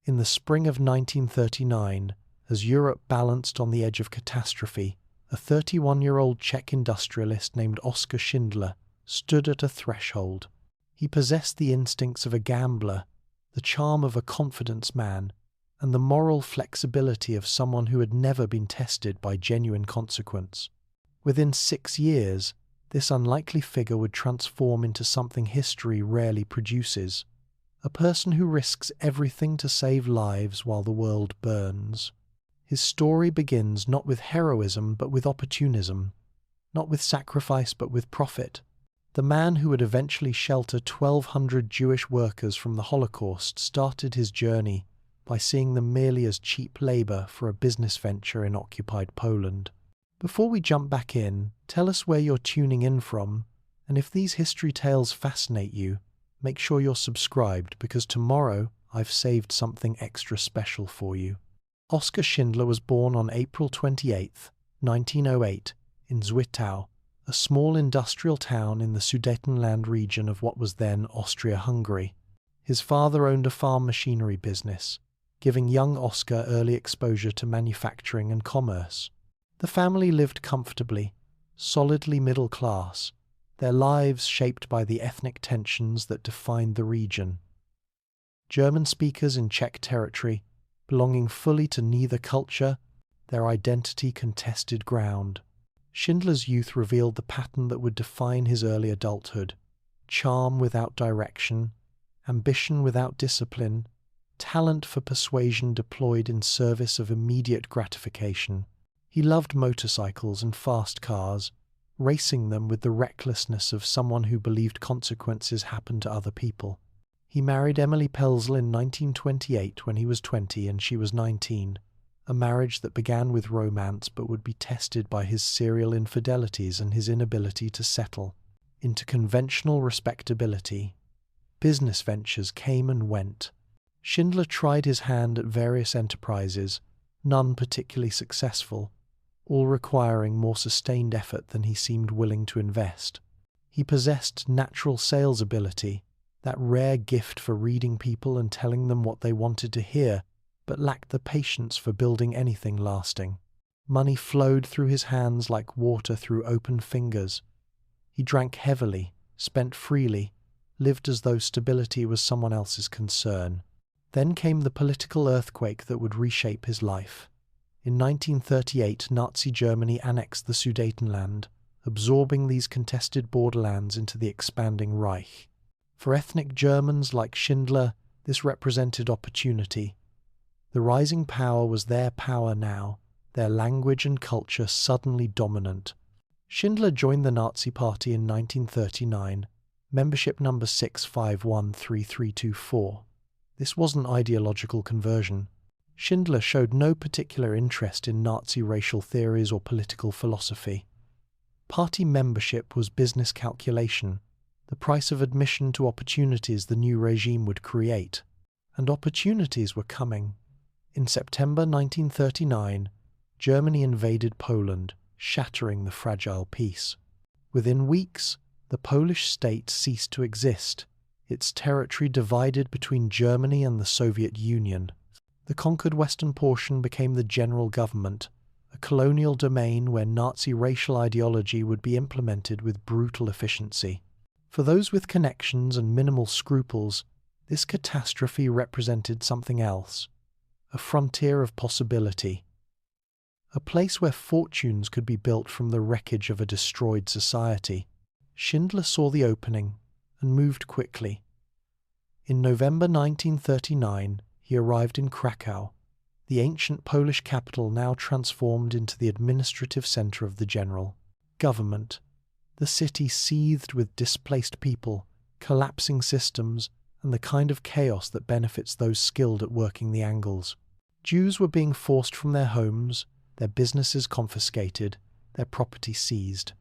In the spring of 1939, as Europe balanced on the edge of catastrophe, a 31-year-old Czech industrialist named Oskar Schindler stood at a threshold. He possessed the instincts of a gambler, the charm of a confidence man, and the moral flexibility of someone who had never been tested by genuine consequence. Within 6 years, this unlikely figure would transform into something history rarely produces, a person who risks everything to save lives while the world burns. His story begins not with heroism but with opportunism, not with sacrifice but with profit. The man who would eventually shelter 1,200 Jewish workers from the Holocaust started his journey by seeing them merely as cheap labor for a business venture in occupied Poland. Before we jump back in, tell us where you're tuning in from, and if these history tales fascinate you, make sure you're subscribed because tomorrow I've saved something extra special for you. Oskar Schindler was born on April 28, 1908, in Zwickau, a small industrial town in the Sudetenland region of what was then Austria-Hungary. His father owned a farm machinery business, giving young Oskar early exposure to manufacturing and commerce. The family lived comfortably, solidly middle class, their lives shaped by the ethnic tensions that defined the region. German speakers in Czech territory, belonging fully to neither culture, their identity contested ground. Schindler's youth revealed the pattern that would define his early adulthood: charm without direction, ambition without discipline, talent for persuasion deployed in service of immediate gratification. He loved motorcycles and fast cars, racing them with the recklessness of someone who believed consequences happened to other people. He married Emily Pelzel in 1928 when he was 20 and she was 19, a marriage that began with romance but would be tested by his serial infidelities and his inability to settle into conventional respectability. Business ventures came and went. Schindler tried his hand at various enterprises, none particularly successful, all requiring more sustained effort than he seemed willing to invest. He possessed natural sales ability, that rare gift for reading people and telling them what they wanted to hear, but lacked the patience for building anything lasting. Money flowed through his hands like water through open fingers. He drank heavily, spent freely, lived as though stability was someone else's concern. Then came the political earthquake that would reshape his life. In 1938, Nazi Germany annexed the Sudetenland, absorbing these contested borderlands into the expanding Reich. For ethnic Germans like Schindler, this represented opportunity. The rising power was their power now, their language and culture suddenly dominant. Schindler joined the Nazi Party in 1939, membership number 6513324. This wasn't ideological conversion. Schindler showed no particular interest in Nazi racial theories or political philosophy. Party membership was business calculation, the price of admission to opportunities the new regime would create. And opportunities were coming. In September 1939, Germany invaded Poland, shattering the fragile peace. Within weeks, the Polish state ceased to exist, its territory divided between Germany and the Soviet Union. The conquered western portion became the general government, a colonial domain where Nazi racial ideology would be implemented with brutal efficiency. For those with connections and minimal scruples, this catastrophe represented something else, a frontier of possibility, a place where fortunes could be built from the wreckage of a destroyed society. Schindler saw the opening and moved quickly. In November 1939, he arrived in Krakow, the ancient Polish capital now transformed into the administrative center of the general government. The city seethed with displaced people, collapsing systems, and the kind of chaos that benefits those skilled at working the angles. Jews were being forced from their homes, their businesses confiscated, their property seized.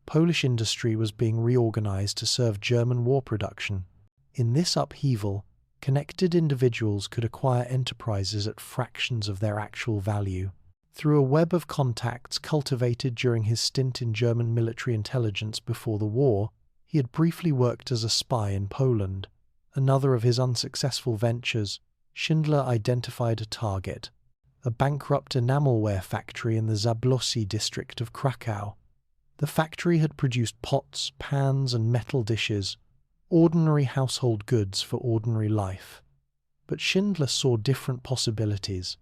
Polish industry was being reorganized to serve German war production. In this upheaval, connected individuals could acquire enterprises at fractions of their actual value. Through a web of contacts cultivated during his stint in German military intelligence before the war, he had briefly worked as a spy in Poland. Another of his unsuccessful ventures, Schindler identified a target, a bankrupt enamelware factory in the Zablocki district of Krakow. The factory had produced pots, pans, and metal dishes, ordinary household goods for ordinary life. But Schindler saw different possibilities.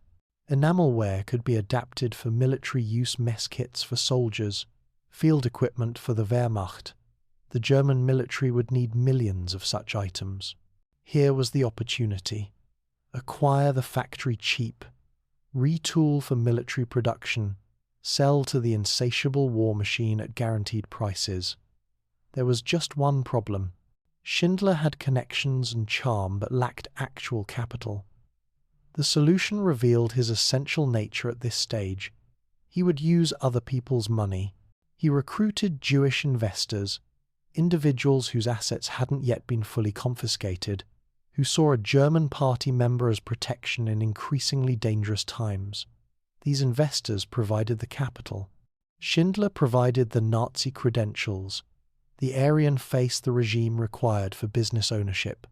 Enamelware could be adapted for military use, mess kits for soldiers, field equipment for the Wehrmacht. The German military would need millions of such items. Here was the opportunity. Acquire the factory cheap, retool for military production, sell to the insatiable war machine at guaranteed prices. There was just one problem. Schindler had connections and charm but lacked actual capital. The solution revealed his essential nature at this stage. He would use other people's money. He recruited Jewish investors, individuals whose assets hadn't yet been fully confiscated, who saw a German party member as protection in increasingly dangerous times. These investors provided the capital. Schindler provided the Nazi credentials, the Aryan face the regime required for business ownership.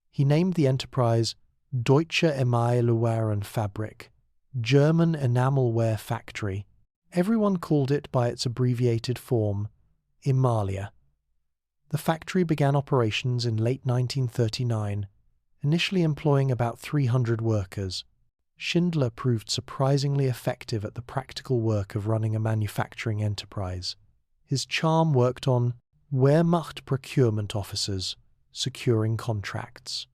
He named the enterprise Deutsche Emailwarenfabrik, German Enamelware Factory. Everyone called it by its abbreviated form, Emalia. The factory began operations in late 1939, initially employing about 300 workers. Schindler proved surprisingly effective at the practical work of running a manufacturing enterprise. His charm worked on Wehrmacht procurement officers, securing contracts.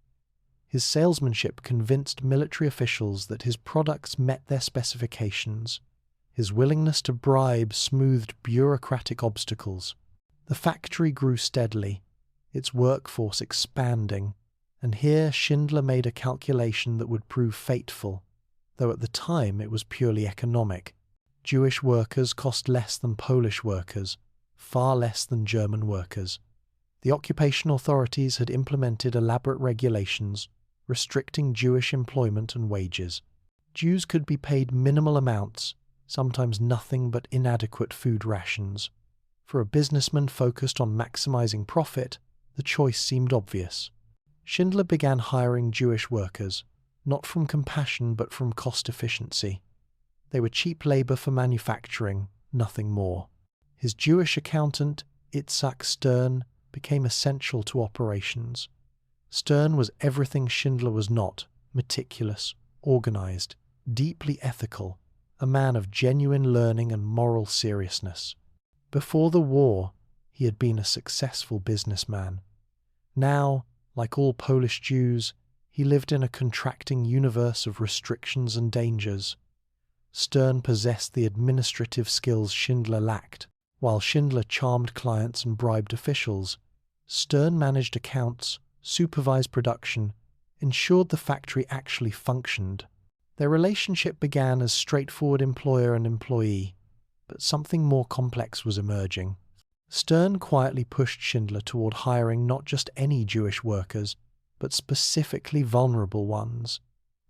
His salesmanship convinced military officials that his products met their specifications. His willingness to bribe smoothed bureaucratic obstacles. The factory grew steadily, its workforce expanding, and here Schindler made a calculation that would prove fateful, though at the time it was purely economic. Jewish workers cost less than Polish workers, far less than German workers. The occupation authorities had implemented elaborate regulations restricting Jewish employment and wages. Jews could be paid minimal amounts, sometimes nothing but inadequate food rations. For a businessman focused on maximizing profit, the choice seemed obvious. Schindler began hiring Jewish workers, not from compassion but from cost efficiency. They were cheap labor for manufacturing, nothing more. His Jewish accountant, Itzhak Stern, became essential to operations. Stern was everything Schindler was not: meticulous, organized, deeply ethical, a man of genuine learning and moral seriousness. Before the war, he had been a successful businessman. Now, like all Polish Jews, he lived in a contracting universe of restrictions and dangers. Stern possessed the administrative skills Schindler lacked. While Schindler charmed clients and bribed officials, Stern managed accounts, supervised production, ensured the factory actually functioned. Their relationship began as straightforward employer and employee, but something more complex was emerging. Stern quietly pushed Schindler toward hiring not just any Jewish workers, but specifically vulnerable ones: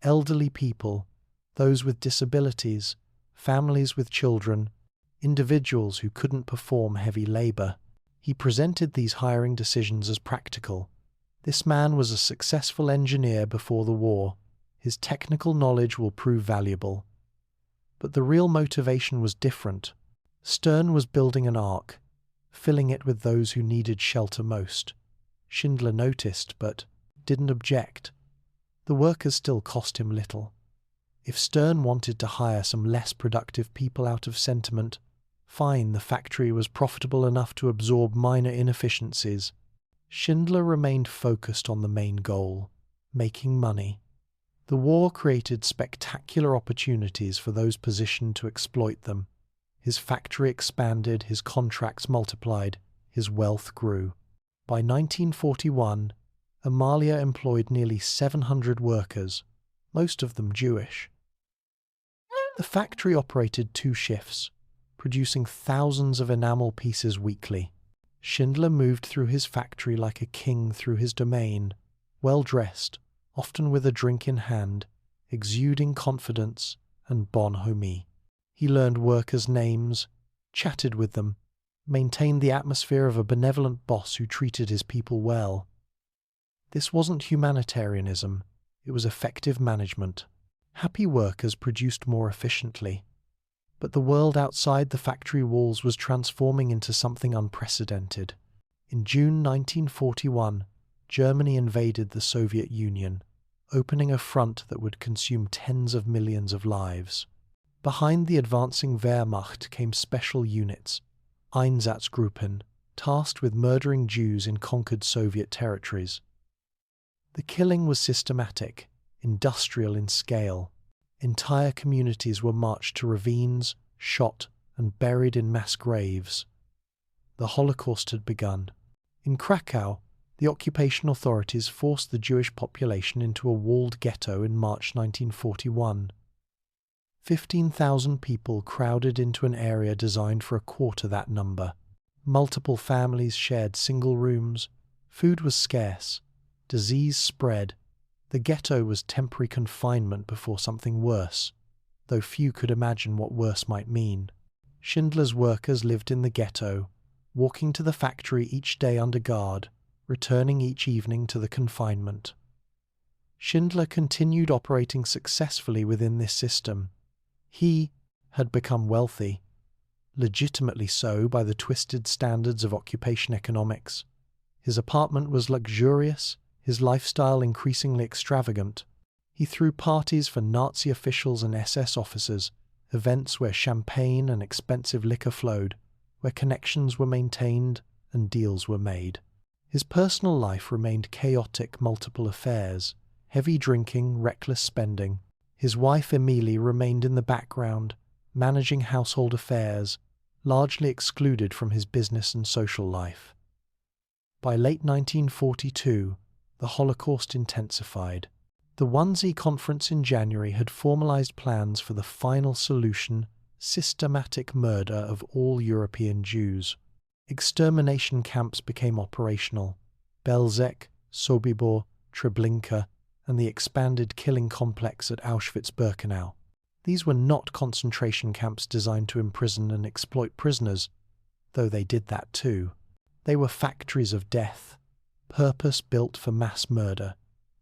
elderly people, those with disabilities, families with children, individuals who couldn't perform heavy labor. He presented these hiring decisions as practical. This man was a successful engineer before the war. His technical knowledge will prove valuable. But the real motivation was different. Stern was building an ark, filling it with those who needed shelter most. Schindler noticed, but didn't object. The workers still cost him little. If Stern wanted to hire some less productive people out of sentiment, fine, the factory was profitable enough to absorb minor inefficiencies. Schindler remained focused on the main goal: making money. The war created spectacular opportunities for those positioned to exploit them. His factory expanded, his contracts multiplied, his wealth grew. By 1941, Emalia employed nearly 700 workers, most of them Jewish. The factory operated 2 shifts, producing thousands of enamel pieces weekly. Schindler moved through his factory like a king through his domain, well-dressed, often with a drink in hand, exuding confidence and bonhomie. He learned workers' names, chatted with them, maintained the atmosphere of a benevolent boss who treated his people well. This wasn't humanitarianism, it was effective management. Happy workers produced more efficiently. But the world outside the factory walls was transforming into something unprecedented. In June 1941, Germany invaded the Soviet Union, opening a front that would consume tens of millions of lives. Behind the advancing Wehrmacht came special units, Einsatzgruppen, tasked with murdering Jews in conquered Soviet territories. The killing was systematic, industrial in scale. Entire communities were marched to ravines, shot, and buried in mass graves. The Holocaust had begun. In Krakow, the occupation authorities forced the Jewish population into a walled ghetto in March 1941. 15,000 people crowded into an area designed for a quarter that number. Multiple families shared single rooms. Food was scarce. Disease spread. The ghetto was temporary confinement before something worse, though few could imagine what worse might mean. Schindler's workers lived in the ghetto, walking to the factory each day under guard, returning each evening to the confinement. Schindler continued operating successfully within this system. He had become wealthy, legitimately so by the twisted standards of occupation economics. His apartment was luxurious, his lifestyle increasingly extravagant. He threw parties for Nazi officials and SS officers, events where champagne and expensive liquor flowed, where connections were maintained and deals were made. His personal life remained chaotic, multiple affairs, heavy drinking, reckless spending. His wife Emilie remained in the background, managing household affairs, largely excluded from his business and social life. By late 1942, the Holocaust intensified. The Wannsee Conference in January had formalized plans for the final solution: systematic murder of all European Jews. Extermination camps became operational: Belzec, Sobibor, Treblinka, and the expanded killing complex at Auschwitz-Birkenau. These were not concentration camps designed to imprison and exploit prisoners, though they did that too. They were factories of death, purpose-built for mass murder,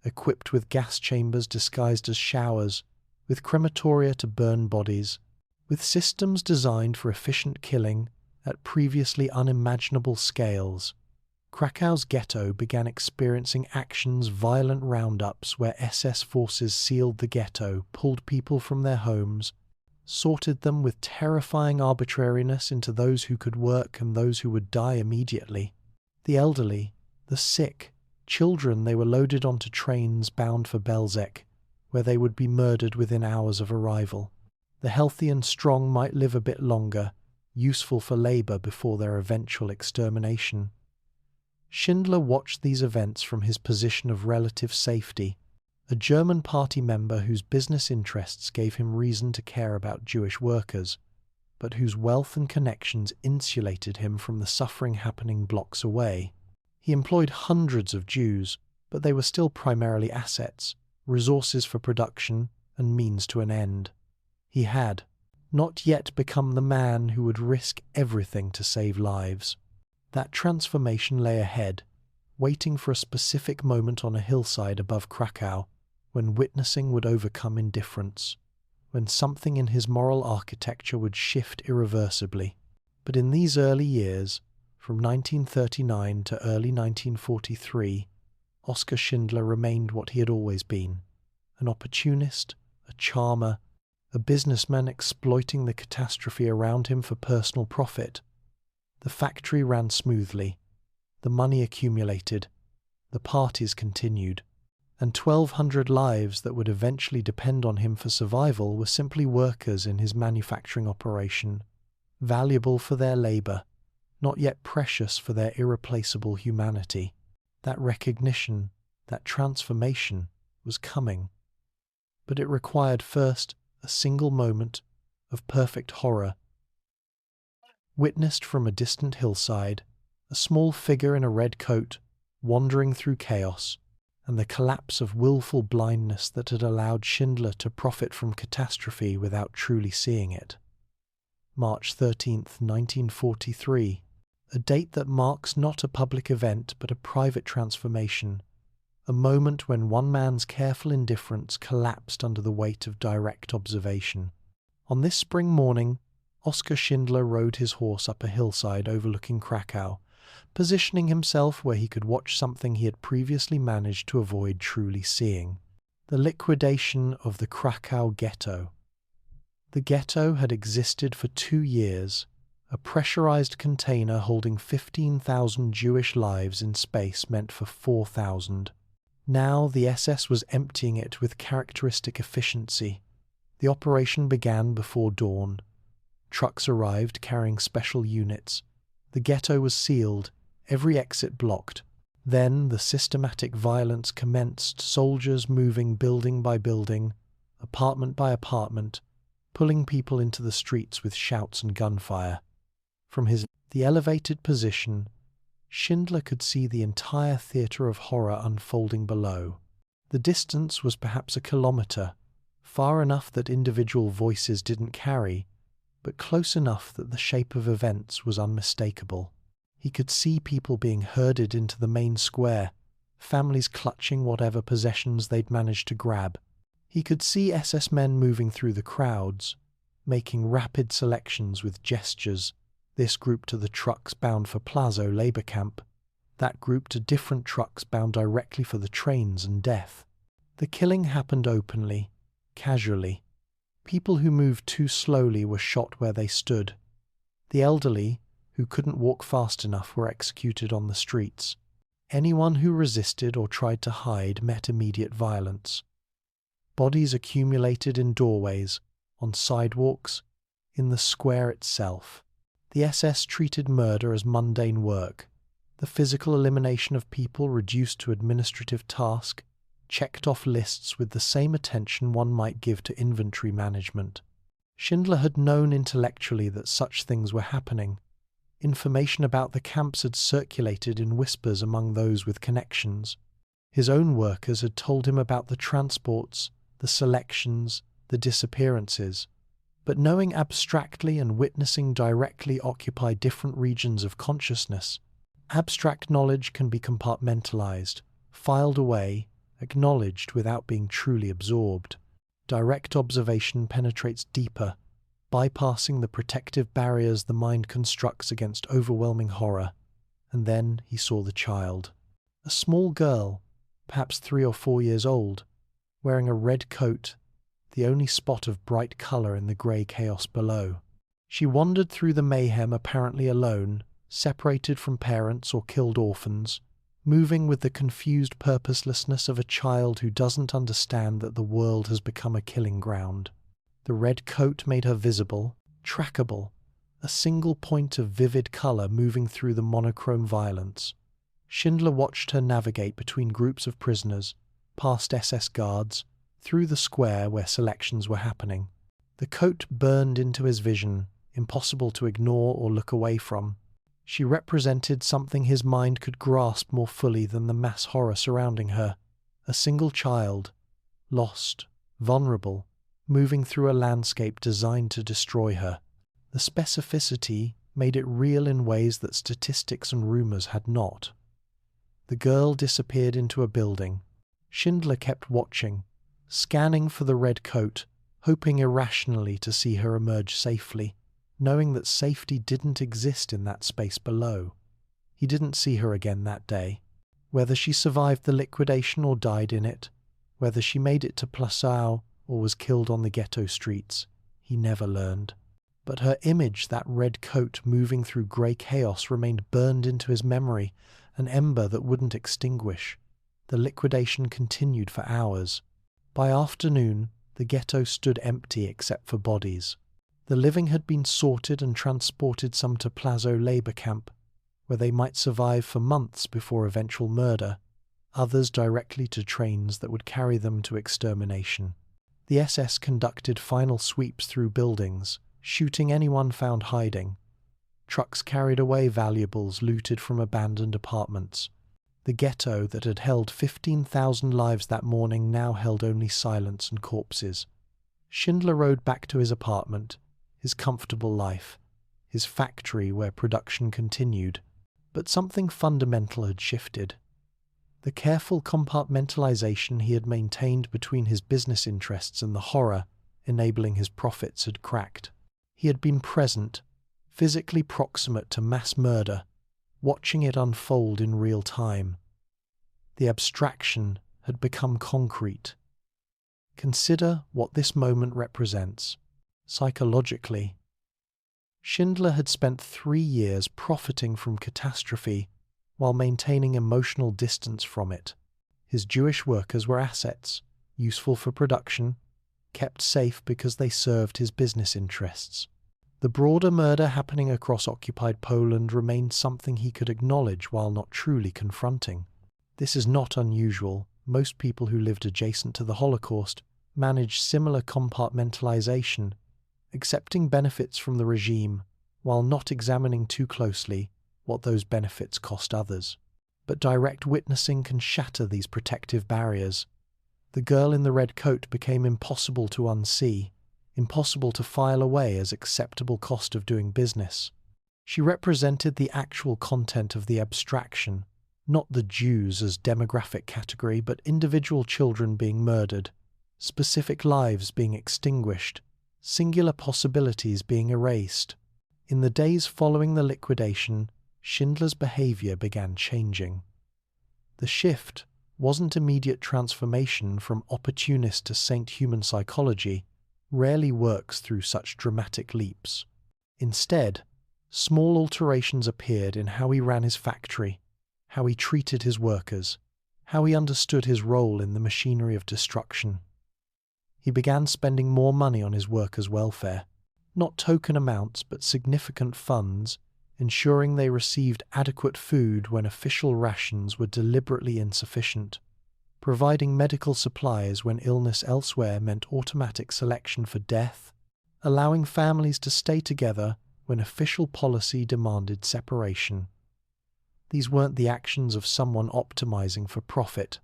equipped with gas chambers disguised as showers, with crematoria to burn bodies, with systems designed for efficient killing at previously unimaginable scales. Krakow's ghetto began experiencing actions, violent roundups where SS forces sealed the ghetto, pulled people from their homes, sorted them with terrifying arbitrariness into those who could work and those who would die immediately. The elderly, the sick, children, they were loaded onto trains bound for Belzec, where they would be murdered within hours of arrival. The healthy and strong might live a bit longer, useful for labor before their eventual extermination. Schindler watched these events from his position of relative safety, a German party member whose business interests gave him reason to care about Jewish workers, but whose wealth and connections insulated him from the suffering happening blocks away. He employed hundreds of Jews, but they were still primarily assets, resources for production, and means to an end. He had not yet become the man who would risk everything to save lives. That transformation lay ahead, waiting for a specific moment on a hillside above Krakow, when witnessing would overcome indifference, when something in his moral architecture would shift irreversibly. But in these early years, from 1939 to early 1943, Oskar Schindler remained what he had always been: an opportunist, a charmer, a businessman exploiting the catastrophe around him for personal profit. The factory ran smoothly, the money accumulated, the parties continued, and 1,200 lives that would eventually depend on him for survival were simply workers in his manufacturing operation, valuable for their labor, not yet precious for their irreplaceable humanity. That recognition, that transformation, was coming. But it required first a single moment of perfect horror. Witnessed from a distant hillside, a small figure in a red coat, wandering through chaos, and the collapse of willful blindness that had allowed Schindler to profit from catastrophe without truly seeing it. March 13th, 1943, a date that marks not a public event but a private transformation, a moment when one man's careful indifference collapsed under the weight of direct observation. On this spring morning, Oskar Schindler rode his horse up a hillside overlooking Krakow, positioning himself where he could watch something he had previously managed to avoid truly seeing: the liquidation of the Krakow ghetto. The ghetto had existed for 2 years, a pressurized container holding 15,000 Jewish lives in space meant for 4,000. Now the SS was emptying it with characteristic efficiency. The operation began before dawn. Trucks arrived carrying special units. The ghetto was sealed, every exit blocked. Then the systematic violence commenced, soldiers moving building by building, apartment by apartment, pulling people into the streets with shouts and gunfire. From the elevated position, Schindler could see the entire theatre of horror unfolding below. The distance was perhaps a kilometre, far enough that individual voices didn't carry, but close enough that the shape of events was unmistakable. He could see people being herded into the main square, families clutching whatever possessions they'd managed to grab. He could see SS men moving through the crowds, making rapid selections with gestures, this group to the trucks bound for Plazo labor camp, that group to different trucks bound directly for the trains and death. The killing happened openly, casually. People who moved too slowly were shot where they stood. The elderly, who couldn't walk fast enough, were executed on the streets. Anyone who resisted or tried to hide met immediate violence. Bodies accumulated in doorways, on sidewalks, in the square itself. The SS treated murder as mundane work, the physical elimination of people reduced to administrative task, checked off lists with the same attention one might give to inventory management. Schindler had known intellectually that such things were happening. Information about the camps had circulated in whispers among those with connections. His own workers had told him about the transports, the selections, the disappearances. But knowing abstractly and witnessing directly occupy different regions of consciousness. Abstract knowledge can be compartmentalized, filed away, acknowledged without being truly absorbed. Direct observation penetrates deeper, bypassing the protective barriers the mind constructs against overwhelming horror. And then he saw the child. A small girl, perhaps 3 or 4 years old, wearing a red coat, the only spot of bright colour in the grey chaos below. She wandered through the mayhem apparently alone, separated from parents or killed orphans, moving with the confused purposelessness of a child who doesn't understand that the world has become a killing ground. The red coat made her visible, trackable, a single point of vivid colour moving through the monochrome violence. Schindler watched her navigate between groups of prisoners, past SS guards, through the square where selections were happening. The coat burned into his vision, impossible to ignore or look away from. She represented something his mind could grasp more fully than the mass horror surrounding her. A single child, lost, vulnerable, moving through a landscape designed to destroy her. The specificity made it real in ways that statistics and rumours had not. The girl disappeared into a building. Schindler kept watching, scanning for the red coat, hoping irrationally to see her emerge safely, knowing that safety didn't exist in that space below. He didn't see her again that day. Whether she survived the liquidation or died in it, whether she made it to Plassau or was killed on the ghetto streets, he never learned. But her image, that red coat moving through grey chaos, remained burned into his memory, an ember that wouldn't extinguish. The liquidation continued for hours. By afternoon, the ghetto stood empty except for bodies. The living had been sorted and transported, some to Plazo labor camp, where they might survive for months before eventual murder, others directly to trains that would carry them to extermination. The SS conducted final sweeps through buildings, shooting anyone found hiding. Trucks carried away valuables looted from abandoned apartments. The ghetto that had held 15,000 lives that morning now held only silence and corpses. Schindler rode back to his apartment, his comfortable life, his factory where production continued. But something fundamental had shifted. The careful compartmentalization he had maintained between his business interests and the horror enabling his profits had cracked. He had been present, physically proximate to mass murder, watching it unfold in real time. The abstraction had become concrete. Consider what this moment represents. Psychologically, Schindler had spent 3 years profiting from catastrophe while maintaining emotional distance from it. His Jewish workers were assets, useful for production, kept safe because they served his business interests. The broader murder happening across occupied Poland remained something he could acknowledge while not truly confronting. This is not unusual. Most people who lived adjacent to the Holocaust managed similar compartmentalization, accepting benefits from the regime while not examining too closely what those benefits cost others. But direct witnessing can shatter these protective barriers. The girl in the red coat became impossible to unsee, impossible to file away as acceptable cost of doing business. She represented the actual content of the abstraction, not the Jews as demographic category, but individual children being murdered, specific lives being extinguished, singular possibilities being erased. In the days following the liquidation, Schindler's behavior began changing. The shift wasn't immediate transformation from opportunist to saint. Human psychology rarely works through such dramatic leaps. Instead, small alterations appeared in how he ran his factory, how he treated his workers, how he understood his role in the machinery of destruction. He began spending more money on his workers' welfare, not token amounts but significant funds, ensuring they received adequate food when official rations were deliberately insufficient, providing medical supplies when illness elsewhere meant automatic selection for death, allowing families to stay together when official policy demanded separation. These weren't the actions of someone optimizing for profit.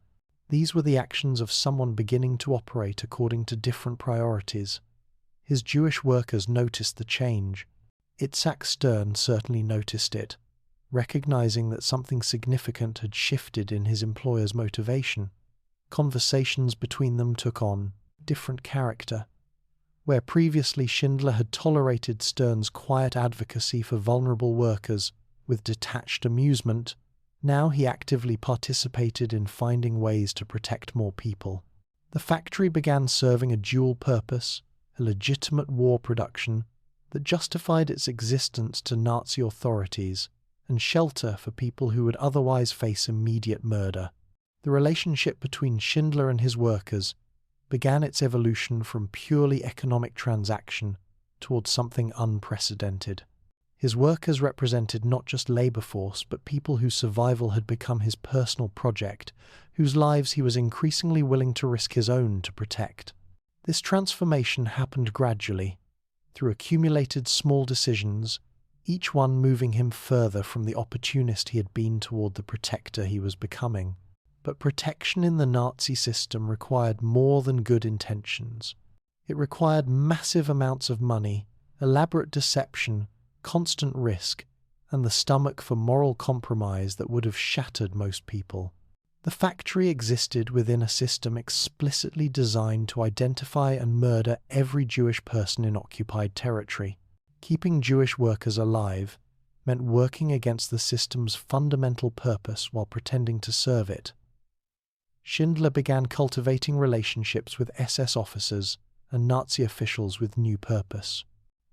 These were the actions of someone beginning to operate according to different priorities. His Jewish workers noticed the change. Itzhak Stern certainly noticed it, recognizing that something significant had shifted in his employer's motivation. Conversations between them took on different character. Where previously Schindler had tolerated Stern's quiet advocacy for vulnerable workers with detached amusement, now he actively participated in finding ways to protect more people. The factory began serving a dual purpose, a legitimate war production that justified its existence to Nazi authorities and shelter for people who would otherwise face immediate murder. The relationship between Schindler and his workers began its evolution from purely economic transaction towards something unprecedented. His workers represented not just labor force, but people whose survival had become his personal project, whose lives he was increasingly willing to risk his own to protect. This transformation happened gradually, through accumulated small decisions, each one moving him further from the opportunist he had been toward the protector he was becoming. But protection in the Nazi system required more than good intentions. It required massive amounts of money, elaborate deception, constant risk, and the stomach for moral compromise that would have shattered most people. The factory existed within a system explicitly designed to identify and murder every Jewish person in occupied territory. Keeping Jewish workers alive meant working against the system's fundamental purpose while pretending to serve it. Schindler began cultivating relationships with SS officers and Nazi officials with new purpose.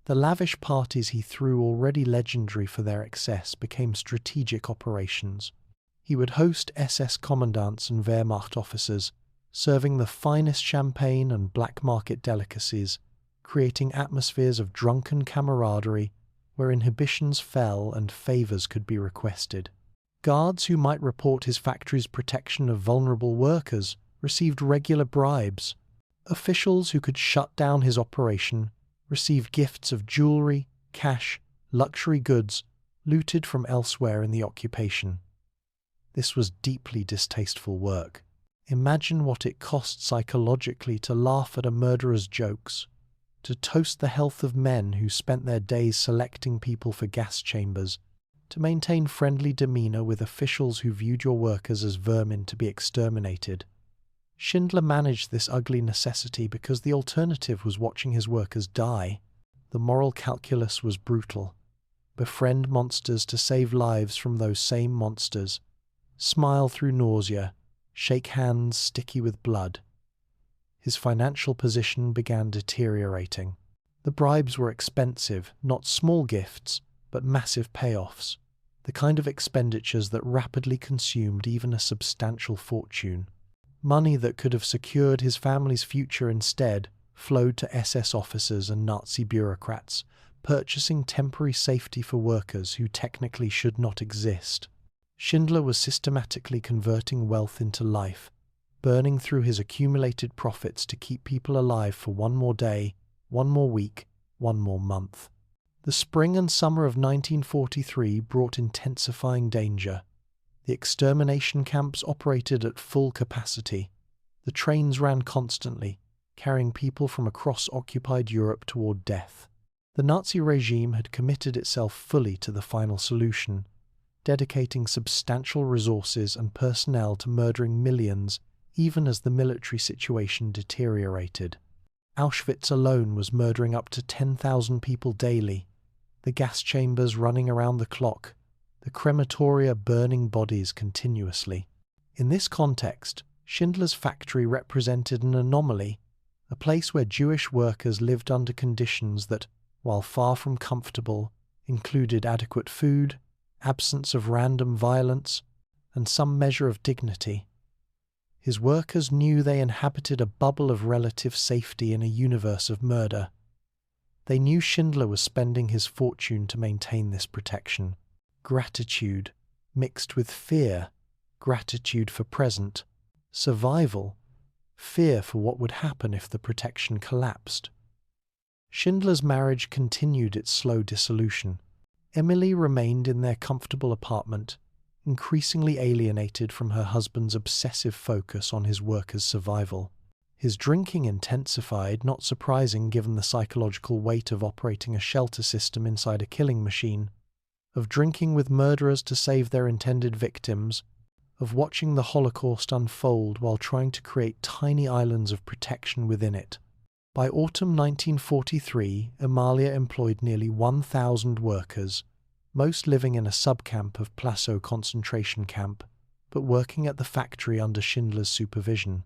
The lavish parties he threw, already legendary for their excess, became strategic operations. He would host SS commandants and Wehrmacht officers, serving the finest champagne and black market delicacies, creating atmospheres of drunken camaraderie where inhibitions fell and favors could be requested. Guards who might report his factory's protection of vulnerable workers received regular bribes. Officials who could shut down his operation received gifts of jewelry, cash, luxury goods looted from elsewhere in the occupation. This was deeply distasteful work. Imagine what it cost psychologically to laugh at a murderer's jokes, to toast the health of men who spent their days selecting people for gas chambers, to maintain friendly demeanor with officials who viewed your workers as vermin to be exterminated. Schindler managed this ugly necessity because the alternative was watching his workers die. The moral calculus was brutal. Befriend monsters to save lives from those same monsters. Smile through nausea. Shake hands sticky with blood. His financial position began deteriorating. The bribes were expensive, not small gifts, but massive payoffs, the kind of expenditures that rapidly consumed even a substantial fortune. Money that could have secured his family's future instead flowed to SS officers and Nazi bureaucrats, purchasing temporary safety for workers who technically should not exist. Schindler was systematically converting wealth into life, burning through his accumulated profits to keep people alive for one more day, one more week, one more month. The spring and summer of 1943 brought intensifying danger. The extermination camps operated at full capacity. The trains ran constantly, carrying people from across occupied Europe toward death. The Nazi regime had committed itself fully to the final solution, dedicating substantial resources and personnel to murdering millions, even as the military situation deteriorated. Auschwitz alone was murdering up to 10,000 people daily, the gas chambers running around the clock, the crematoria burning bodies continuously. In this context, Schindler's factory represented an anomaly, a place where Jewish workers lived under conditions that, while far from comfortable, included adequate food, absence of random violence, and some measure of dignity. His workers knew they inhabited a bubble of relative safety in a universe of murder. They knew Schindler was spending his fortune to maintain this protection. Gratitude, mixed with fear, gratitude for present, survival, fear for what would happen if the protection collapsed. Schindler's marriage continued its slow dissolution. Emily remained in their comfortable apartment, increasingly alienated from her husband's obsessive focus on his workers' survival. His drinking intensified, not surprising given the psychological weight of operating a shelter system inside a killing machine, of drinking with murderers to save their intended victims, of watching the Holocaust unfold while trying to create tiny islands of protection within it. By autumn 1943, Amalia employed nearly 1,000 workers, most living in a subcamp of Plassau concentration camp, but working at the factory under Schindler's supervision.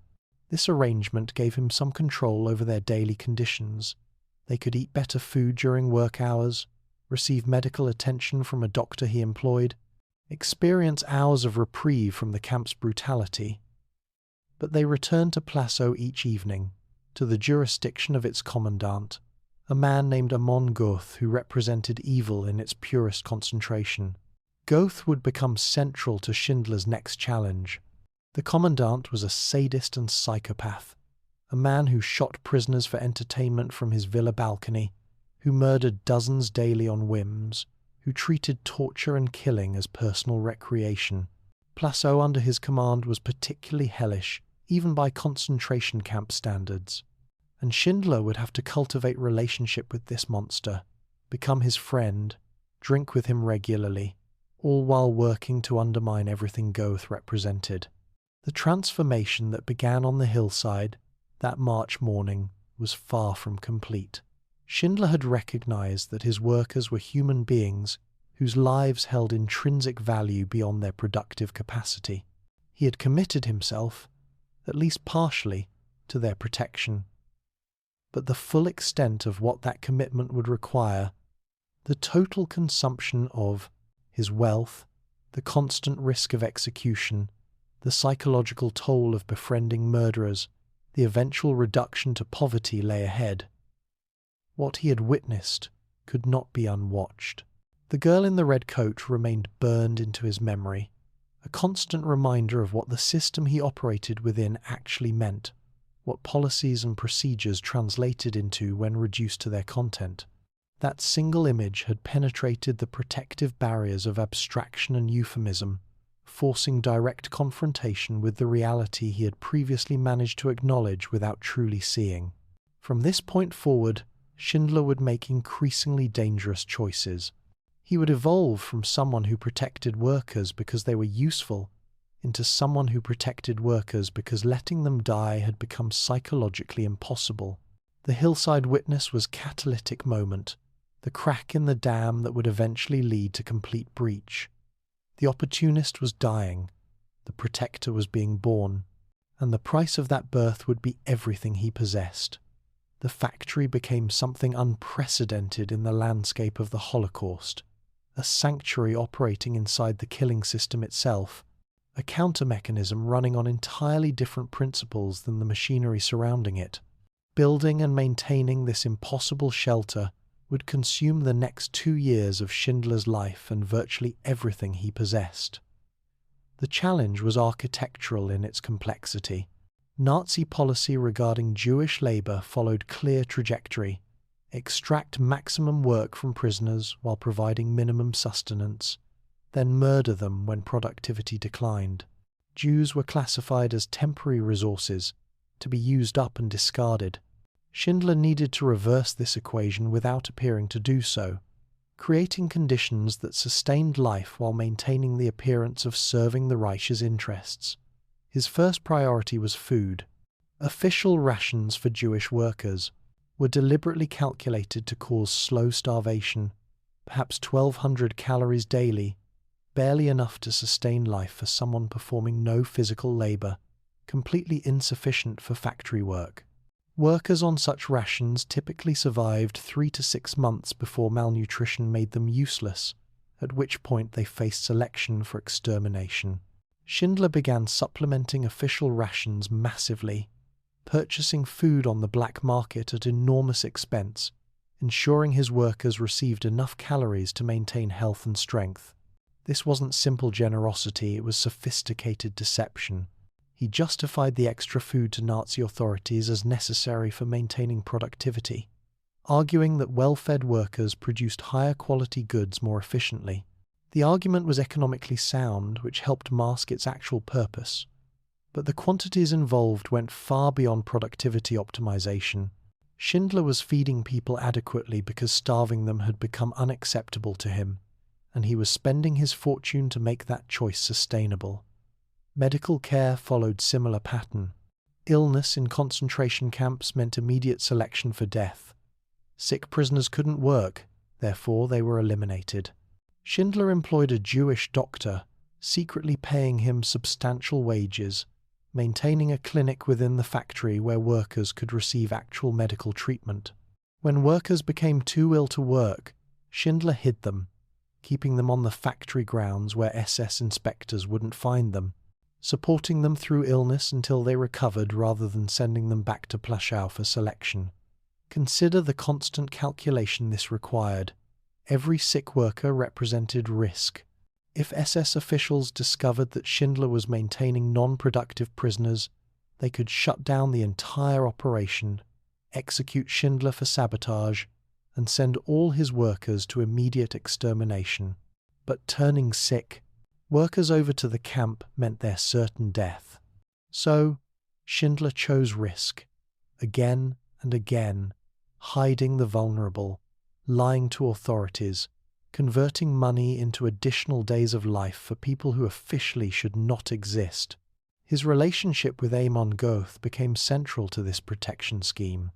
This arrangement gave him some control over their daily conditions. They could eat better food during work hours, receive medical attention from a doctor he employed, experience hours of reprieve from the camp's brutality. But they returned to Plassau each evening, to the jurisdiction of its commandant, a man named Amon Goeth, who represented evil in its purest concentration. Goeth would become central to Schindler's next challenge. The commandant was a sadist and psychopath, a man who shot prisoners for entertainment from his villa balcony, who murdered dozens daily on whims, who treated torture and killing as personal recreation. Plassau under his command was particularly hellish, even by concentration camp standards. And Schindler would have to cultivate relationship with this monster, become his friend, drink with him regularly, all while working to undermine everything Goeth represented. The transformation that began on the hillside that March morning was far from complete. Schindler had recognized that his workers were human beings whose lives held intrinsic value beyond their productive capacity. He had committed himself, at least partially, to their protection. But the full extent of what that commitment would require, the total consumption of his wealth, the constant risk of execution, the psychological toll of befriending murderers, the eventual reduction to poverty lay ahead. What he had witnessed could not be unwatched. The girl in the red coat remained burned into his memory, a constant reminder of what the system he operated within actually meant, what policies and procedures translated into when reduced to their content. That single image had penetrated the protective barriers of abstraction and euphemism, forcing direct confrontation with the reality he had previously managed to acknowledge without truly seeing. From this point forward, Schindler would make increasingly dangerous choices. He would evolve from someone who protected workers because they were useful into someone who protected workers because letting them die had become psychologically impossible. The hillside witness was a catalytic moment, the crack in the dam that would eventually lead to complete breach. The opportunist was dying, the protector was being born, and the price of that birth would be everything he possessed. The factory became something unprecedented in the landscape of the Holocaust, a sanctuary operating inside the killing system itself, a counter-mechanism running on entirely different principles than the machinery surrounding it. Building and maintaining this impossible shelter would consume the next 2 years of Schindler's life and virtually everything he possessed. The challenge was architectural in its complexity. Nazi policy regarding Jewish labor followed clear trajectory: extract maximum work from prisoners while providing minimum sustenance, then murder them when productivity declined. Jews were classified as temporary resources, to be used up and discarded. Schindler needed to reverse this equation without appearing to do so, creating conditions that sustained life while maintaining the appearance of serving the Reich's interests. His first priority was food. Official rations for Jewish workers were deliberately calculated to cause slow starvation, perhaps 1,200 calories daily, barely enough to sustain life for someone performing no physical labor, completely insufficient for factory work. Workers on such rations typically survived 3 to 6 months before malnutrition made them useless, at which point they faced selection for extermination. Schindler began supplementing official rations massively, purchasing food on the black market at enormous expense, ensuring his workers received enough calories to maintain health and strength. This wasn't simple generosity, it was sophisticated deception. He justified the extra food to Nazi authorities as necessary for maintaining productivity, arguing that well-fed workers produced higher quality goods more efficiently. The argument was economically sound, which helped mask its actual purpose. But the quantities involved went far beyond productivity optimization. Schindler was feeding people adequately because starving them had become unacceptable to him, and he was spending his fortune to make that choice sustainable. Medical care followed similar pattern. Illness in concentration camps meant immediate selection for death. Sick prisoners couldn't work, therefore they were eliminated. Schindler employed a Jewish doctor, secretly paying him substantial wages, maintaining a clinic within the factory where workers could receive actual medical treatment. When workers became too ill to work, Schindler hid them, keeping them on the factory grounds where SS inspectors wouldn't find them, supporting them through illness until they recovered rather than sending them back to Plaszow for selection. Consider the constant calculation this required. Every sick worker represented risk. If SS officials discovered that Schindler was maintaining non-productive prisoners, they could shut down the entire operation, execute Schindler for sabotage, and send all his workers to immediate extermination. But turning sick, workers over to the camp meant their certain death. So, Schindler chose risk, again and again, hiding the vulnerable, lying to authorities, converting money into additional days of life for people who officially should not exist. His relationship with Amon Goeth became central to this protection scheme.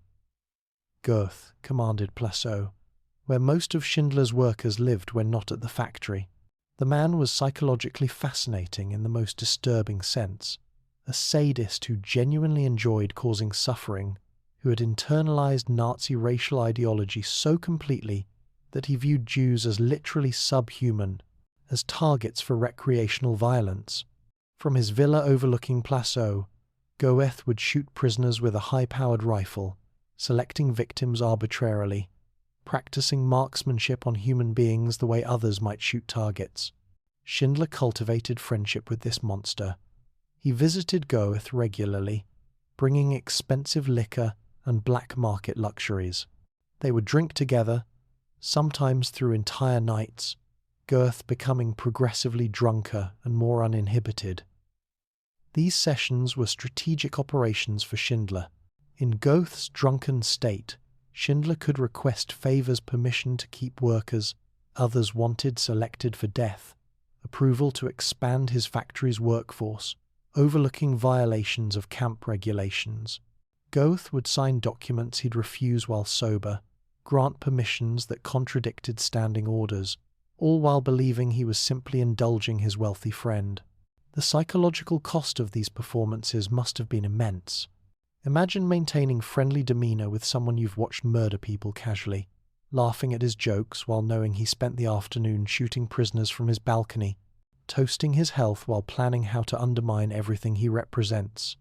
Goeth commanded Plaszow, where most of Schindler's workers lived when not at the factory. The man was psychologically fascinating in the most disturbing sense, a sadist who genuinely enjoyed causing suffering, who had internalized Nazi racial ideology so completely that he viewed Jews as literally subhuman, as targets for recreational violence. From his villa overlooking Plaszow, Goeth would shoot prisoners with a high-powered rifle, selecting victims arbitrarily, practicing marksmanship on human beings the way others might shoot targets. Schindler cultivated friendship with this monster. He visited Goeth regularly, bringing expensive liquor and black market luxuries. They would drink together, sometimes through entire nights, Goeth becoming progressively drunker and more uninhibited. These sessions were strategic operations for Schindler. In Goeth's drunken state, Schindler could request favors permission to keep workers Others wanted, selected for death, approval to expand his factory's workforce, overlooking violations of camp regulations. Goethe would sign documents he'd refuse while sober, grant permissions that contradicted standing orders, all while believing he was simply indulging his wealthy friend. The psychological cost of these performances must have been immense. Imagine maintaining friendly demeanor with someone you've watched murder people casually, laughing at his jokes while knowing he spent the afternoon shooting prisoners from his balcony, toasting his health while planning how to undermine everything he represents.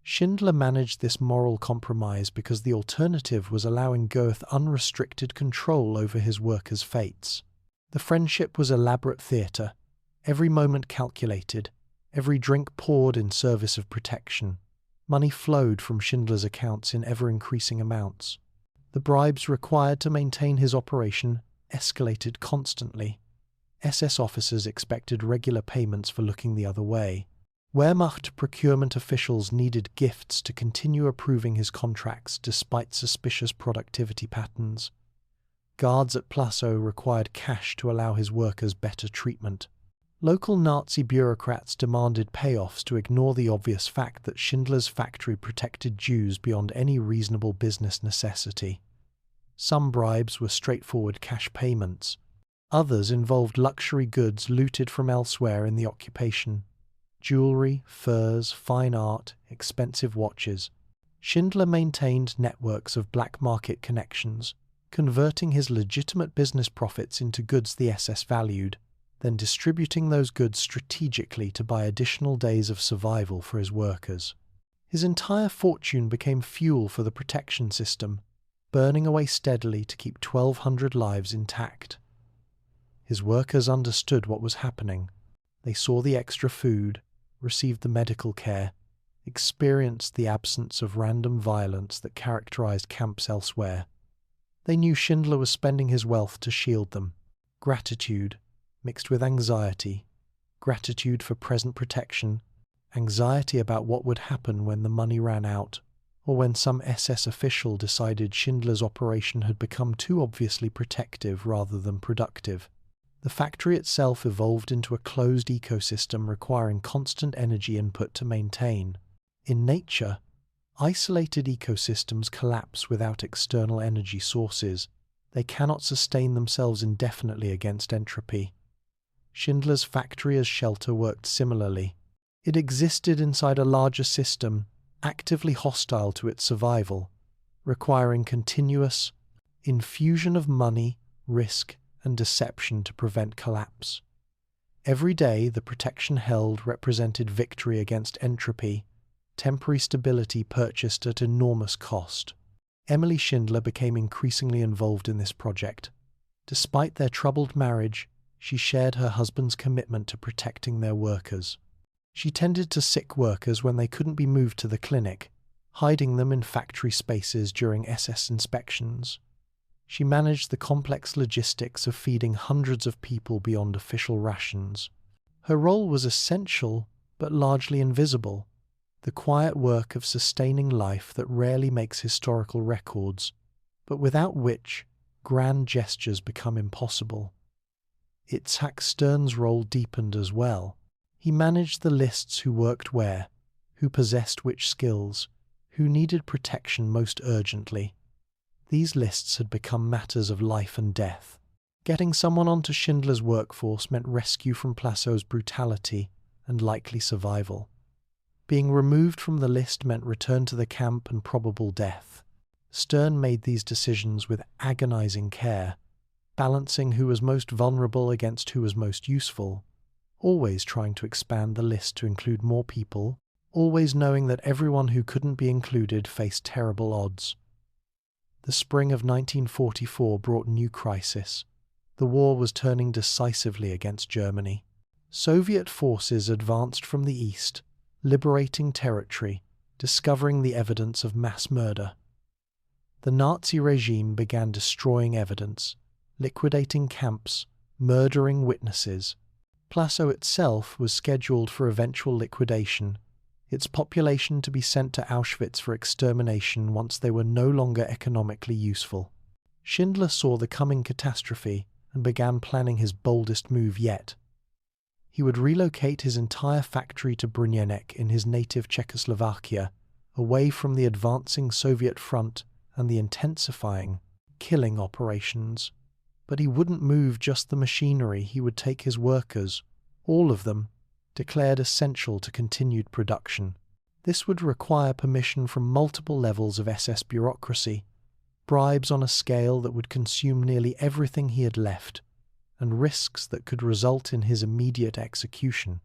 Schindler managed this moral compromise because the alternative was allowing Goethe unrestricted control over his workers' fates. The friendship was elaborate theatre, every moment calculated, every drink poured in service of protection. Money flowed from Schindler's accounts in ever-increasing amounts. The bribes required to maintain his operation escalated constantly. SS officers expected regular payments for looking the other way. Wehrmacht procurement officials needed gifts to continue approving his contracts despite suspicious productivity patterns. Guards at Plassau required cash to allow his workers better treatment. Local Nazi bureaucrats demanded payoffs to ignore the obvious fact that Schindler's factory protected Jews beyond any reasonable business necessity. Some bribes were straightforward cash payments. Others involved luxury goods looted from elsewhere in the occupation. Jewelry, furs, fine art, expensive watches. Schindler maintained networks of black market connections, converting his legitimate business profits into goods the SS valued, then distributing those goods strategically to buy additional days of survival for his workers. His entire fortune became fuel for the protection system, burning away steadily to keep 1,200 lives intact. His workers understood what was happening. They saw the extra food, received the medical care, experienced the absence of random violence that characterized camps elsewhere. They knew Schindler was spending his wealth to shield them. Gratitude, mixed with anxiety, gratitude for present protection, anxiety about what would happen when the money ran out, or when some SS official decided Schindler's operation had become too obviously protective rather than productive. The factory itself evolved into a closed ecosystem requiring constant energy input to maintain. In nature, isolated ecosystems collapse without external energy sources. They cannot sustain themselves indefinitely against entropy. Schindler's factory as shelter worked similarly. It existed inside a larger system, actively hostile to its survival, requiring continuous infusion of money, risk, and deception to prevent collapse. Every day, the protection held represented victory against entropy, temporary stability purchased at enormous cost. Emily Schindler became increasingly involved in this project. Despite their troubled marriage, she shared her husband's commitment to protecting their workers. She tended to sick workers when they couldn't be moved to the clinic, hiding them in factory spaces during SS inspections. She managed the complex logistics of feeding hundreds of people beyond official rations. Her role was essential, but largely invisible, the quiet work of sustaining life that rarely makes historical records, but without which grand gestures become impossible. Itzhak Stern's role deepened as well. He managed the lists who worked where, who possessed which skills, who needed protection most urgently. These lists had become matters of life and death. Getting someone onto Schindler's workforce meant rescue from Plassau's brutality and likely survival. Being removed from the list meant return to the camp and probable death. Stern made these decisions with agonizing care, balancing who was most vulnerable against who was most useful, always trying to expand the list to include more people, always knowing that everyone who couldn't be included faced terrible odds. The spring of 1944 brought new crisis. The war was turning decisively against Germany. Soviet forces advanced from the east, liberating territory, discovering the evidence of mass murder. The Nazi regime began destroying evidence, liquidating camps, murdering witnesses. Plassau itself was scheduled for eventual liquidation, its population to be sent to Auschwitz for extermination once they were no longer economically useful. Schindler saw the coming catastrophe, and began planning his boldest move yet. He would relocate his entire factory to Brněnec in his native Czechoslovakia, away from the advancing Soviet front and the intensifying killing operations. But he wouldn't move just the machinery, he would take his workers, all of them, declared essential to continued production. This would require permission from multiple levels of SS bureaucracy, bribes on a scale that would consume nearly everything he had left, and risks that could result in his immediate execution.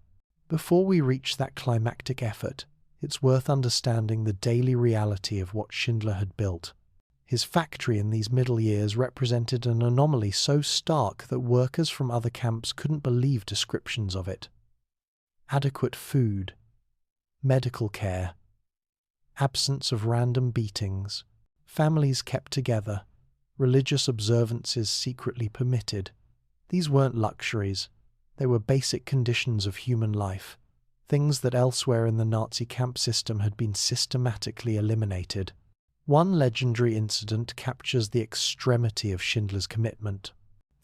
Before we reach that climactic effort, it's worth understanding the daily reality of what Schindler had built. His factory in these middle years represented an anomaly so stark that workers from other camps couldn't believe descriptions of it. Adequate food, medical care, absence of random beatings, families kept together, religious observances secretly permitted. These weren't luxuries, they were basic conditions of human life, things that elsewhere in the Nazi camp system had been systematically eliminated. One legendary incident captures the extremity of Schindler's commitment.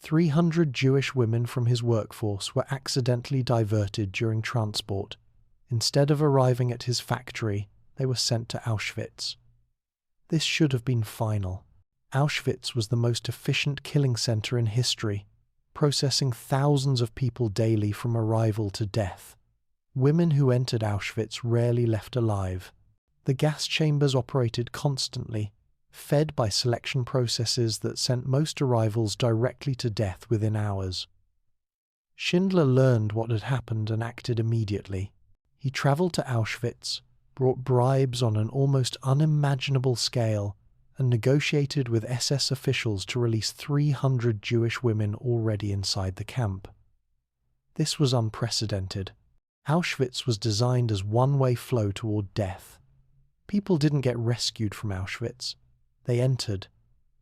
300 Jewish women from his workforce were accidentally diverted during transport. Instead of arriving at his factory, they were sent to Auschwitz. This should have been final. Auschwitz was the most efficient killing center in history, processing thousands of people daily from arrival to death. Women who entered Auschwitz rarely left alive. The gas chambers operated constantly, fed by selection processes that sent most arrivals directly to death within hours. Schindler learned what had happened and acted immediately. He traveled to Auschwitz, brought bribes on an almost unimaginable scale, and negotiated with SS officials to release 300 Jewish women already inside the camp. This was unprecedented. Auschwitz was designed as one-way flow toward death. People didn't get rescued from Auschwitz. They entered,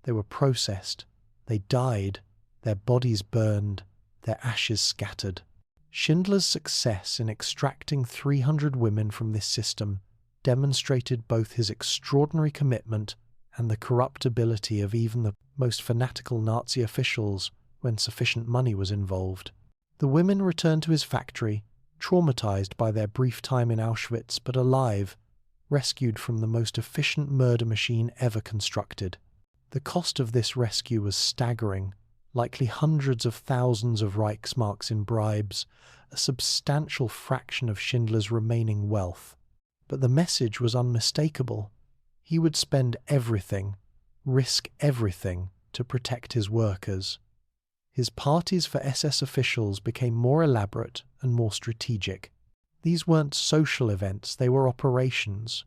they were processed, they died, their bodies burned, their ashes scattered. Schindler's success in extracting 300 women from this system demonstrated both his extraordinary commitment and the corruptibility of even the most fanatical Nazi officials when sufficient money was involved. The women returned to his factory, traumatized by their brief time in Auschwitz but alive, rescued from the most efficient murder machine ever constructed. The cost of this rescue was staggering, likely hundreds of thousands of Reichsmarks in bribes, a substantial fraction of Schindler's remaining wealth. But the message was unmistakable. He would spend everything, risk everything, to protect his workers. His parties for SS officials became more elaborate and more strategic. These weren't social events, they were operations.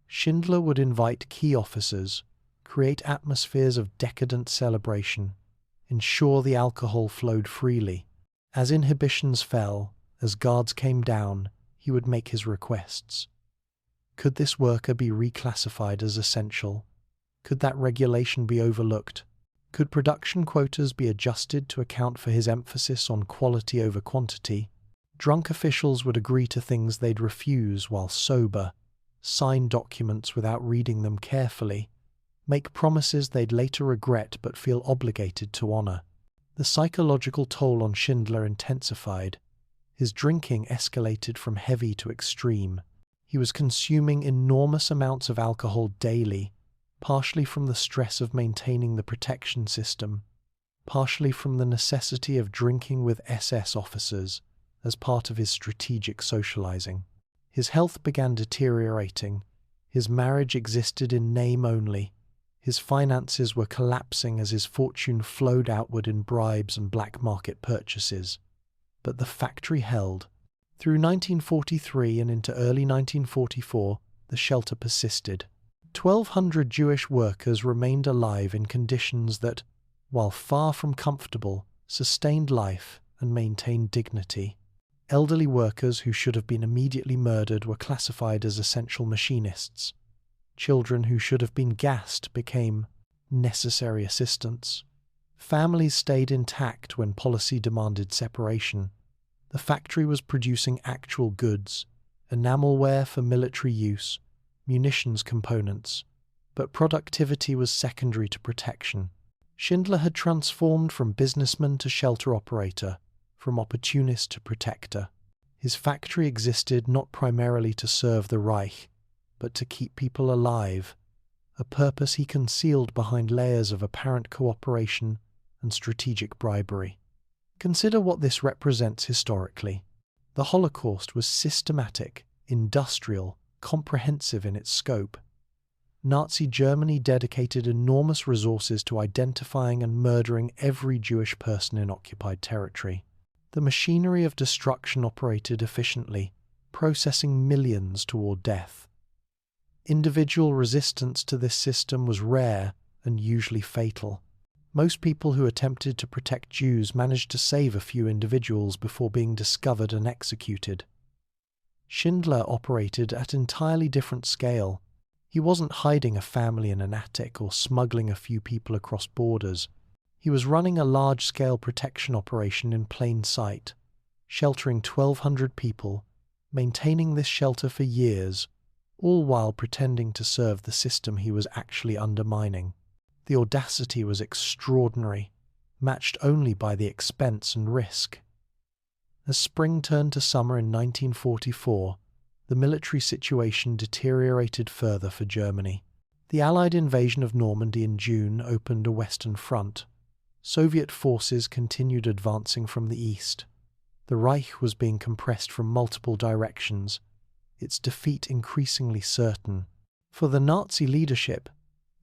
Schindler would invite key officers, create atmospheres of decadent celebration, ensure the alcohol flowed freely. As inhibitions fell, as guards came down, he would make his requests. Could this worker be reclassified as essential? Could that regulation be overlooked? Could production quotas be adjusted to account for his emphasis on quality over quantity? Drunk officials would agree to things they'd refuse while sober, sign documents without reading them carefully, make promises they'd later regret but feel obligated to honor. The psychological toll on Schindler intensified. His drinking escalated from heavy to extreme. He was consuming enormous amounts of alcohol daily, partially from the stress of maintaining the protection system, partially from the necessity of drinking with SS officers as part of his strategic socializing. His health began deteriorating. His marriage existed in name only. His finances were collapsing as his fortune flowed outward in bribes and black market purchases. But the factory held. Through 1943 and into early 1944, the shelter persisted. 1,200 Jewish workers remained alive in conditions that, while far from comfortable, sustained life and maintained dignity. Elderly workers who should have been immediately murdered were classified as essential machinists. Children who should have been gassed became necessary assistants. Families stayed intact when policy demanded separation. The factory was producing actual goods, enamelware for military use, munitions components, but productivity was secondary to protection. Schindler had transformed from businessman to shelter operator, from opportunist to protector. His factory existed not primarily to serve the Reich, but to keep people alive, a purpose he concealed behind layers of apparent cooperation and strategic bribery. Consider what this represents historically. The Holocaust was systematic, industrial, comprehensive in its scope. Nazi Germany dedicated enormous resources to identifying and murdering every Jewish person in occupied territory. The machinery of destruction operated efficiently, processing millions toward death. Individual resistance to this system was rare and usually fatal. Most people who attempted to protect Jews managed to save a few individuals before being discovered and executed. Schindler operated at an entirely different scale. He wasn't hiding a family in an attic or smuggling a few people across borders. He was running a large-scale protection operation in plain sight, sheltering 1,200 people, maintaining this shelter for years, all while pretending to serve the system he was actually undermining. The audacity was extraordinary, matched only by the expense and risk. As spring turned to summer in 1944, the military situation deteriorated further for Germany. The Allied invasion of Normandy in June opened a Western front. Soviet forces continued advancing from the east. The Reich was being compressed from multiple directions, its defeat increasingly certain. For the Nazi leadership,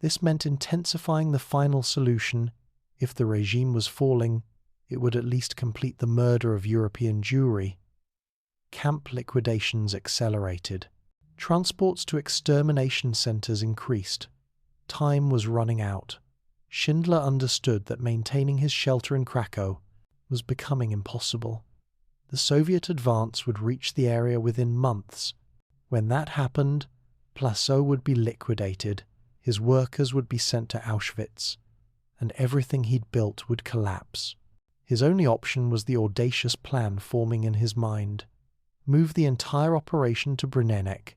this meant intensifying the final solution. If the regime was falling, it would at least complete the murder of European Jewry. Camp liquidations accelerated. Transports to extermination centers increased. Time was running out. Schindler understood that maintaining his shelter in Krakow was becoming impossible. The Soviet advance would reach the area within months. When that happened, Plassau would be liquidated, his workers would be sent to Auschwitz, and everything he'd built would collapse. His only option was the audacious plan forming in his mind. Move the entire operation to Brunenneck,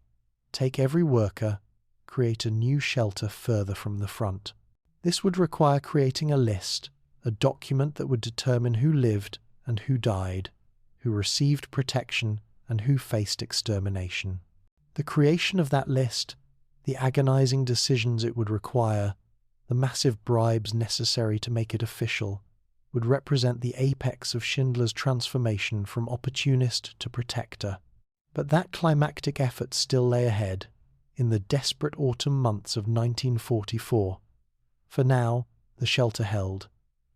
take every worker, create a new shelter further from the front. This would require creating a list, a document that would determine who lived and who died, who received protection and who faced extermination. The creation of that list, the agonizing decisions it would require, the massive bribes necessary to make it official, would represent the apex of Schindler's transformation from opportunist to protector. But that climactic effort still lay ahead, in the desperate autumn months of 1944. For now, the shelter held,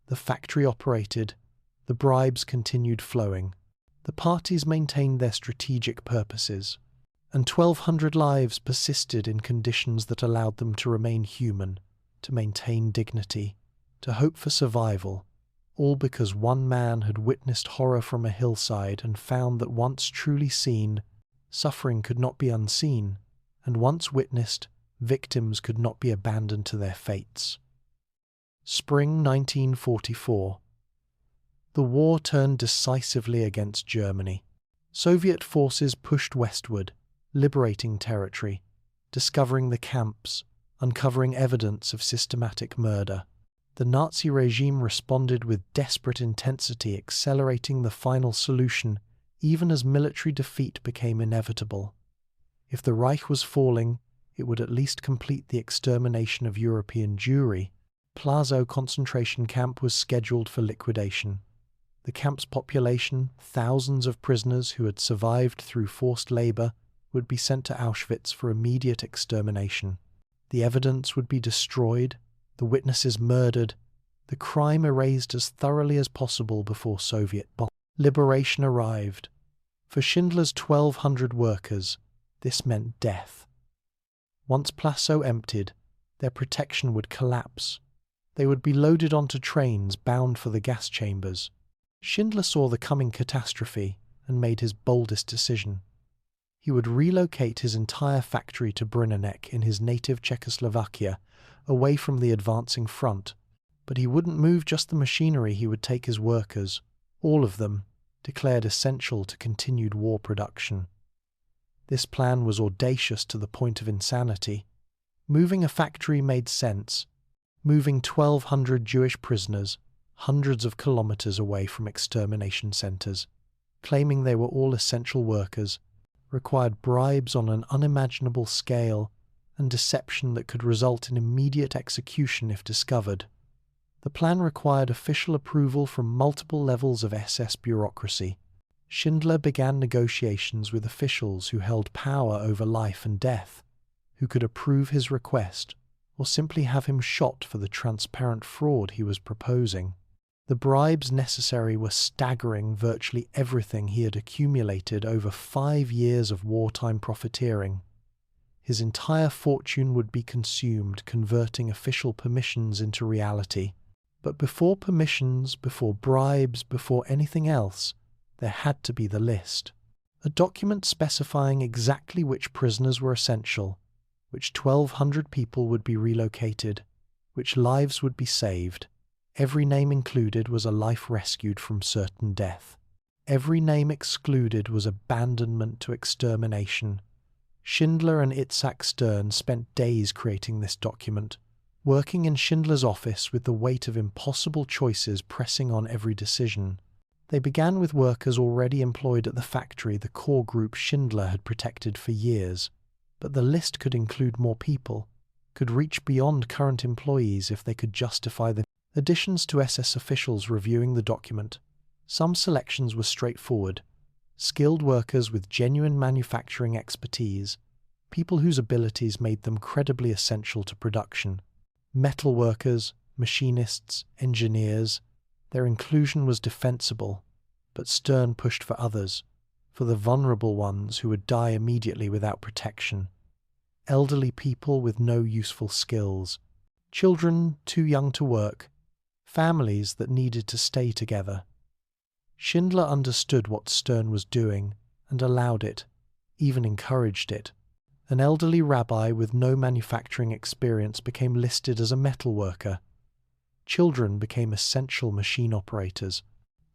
the factory operated, the bribes continued flowing, the parties maintained their strategic purposes, and 1,200 lives persisted in conditions that allowed them to remain human, to maintain dignity, to hope for survival, all because one man had witnessed horror from a hillside and found that once truly seen, suffering could not be unseen, and once witnessed, victims could not be abandoned to their fates. Spring 1944. The war turned decisively against Germany. Soviet forces pushed westward, liberating territory, discovering the camps, uncovering evidence of systematic murder. The Nazi regime responded with desperate intensity, accelerating the final solution even as military defeat became inevitable. If the Reich was falling, it would at least complete the extermination of European Jewry. Plazow concentration camp was scheduled for liquidation. The camp's population, thousands of prisoners who had survived through forced labor, would be sent to Auschwitz for immediate extermination. The evidence would be destroyed, the witnesses murdered, the crime erased as thoroughly as possible before Soviet bombs. Liberation arrived. For Schindler's 1,200 workers, this meant death. Once Plassau emptied, their protection would collapse. They would be loaded onto trains bound for the gas chambers. Schindler saw the coming catastrophe and made his boldest decision. He would relocate his entire factory to Brunenneck in his native Czechoslovakia, away from the advancing front. But he wouldn't move just the machinery, he would take his workers, all of them, declared essential to continued war production. This plan was audacious to the point of insanity. Moving a factory made sense, moving 1,200 Jewish prisoners hundreds of kilometers away from extermination centers, claiming they were all essential workers, required bribes on an unimaginable scale and deception that could result in immediate execution if discovered. The plan required official approval from multiple levels of SS bureaucracy. Schindler began negotiations with officials who held power over life and death, who could approve his request or simply have him shot for the transparent fraud he was proposing. The bribes necessary were staggering, virtually everything he had accumulated over 5 years of wartime profiteering. His entire fortune would be consumed converting official permissions into reality. But before permissions, before bribes, before anything else, there had to be the list. A document specifying exactly which prisoners were essential, which 1,200 people would be relocated, which lives would be saved. Every name included was a life rescued from certain death. Every name excluded was abandonment to extermination. Schindler and Itzhak Stern spent days creating this document, working in Schindler's office with the weight of impossible choices pressing on every decision. They began with workers already employed at the factory, the core group Schindler had protected for years. But the list could include more people, could reach beyond current employees if they could justify the additions to SS officials reviewing the document. Some selections were straightforward: skilled workers with genuine manufacturing expertise, people whose abilities made them credibly essential to production. Metal workers, machinists, engineers, their inclusion was defensible, but Stern pushed for others, for the vulnerable ones who would die immediately without protection. Elderly people with no useful skills, children too young to work, families that needed to stay together. Schindler understood what Stern was doing and allowed it, even encouraged it. An elderly rabbi with no manufacturing experience became listed as a metal worker. Children became essential machine operators.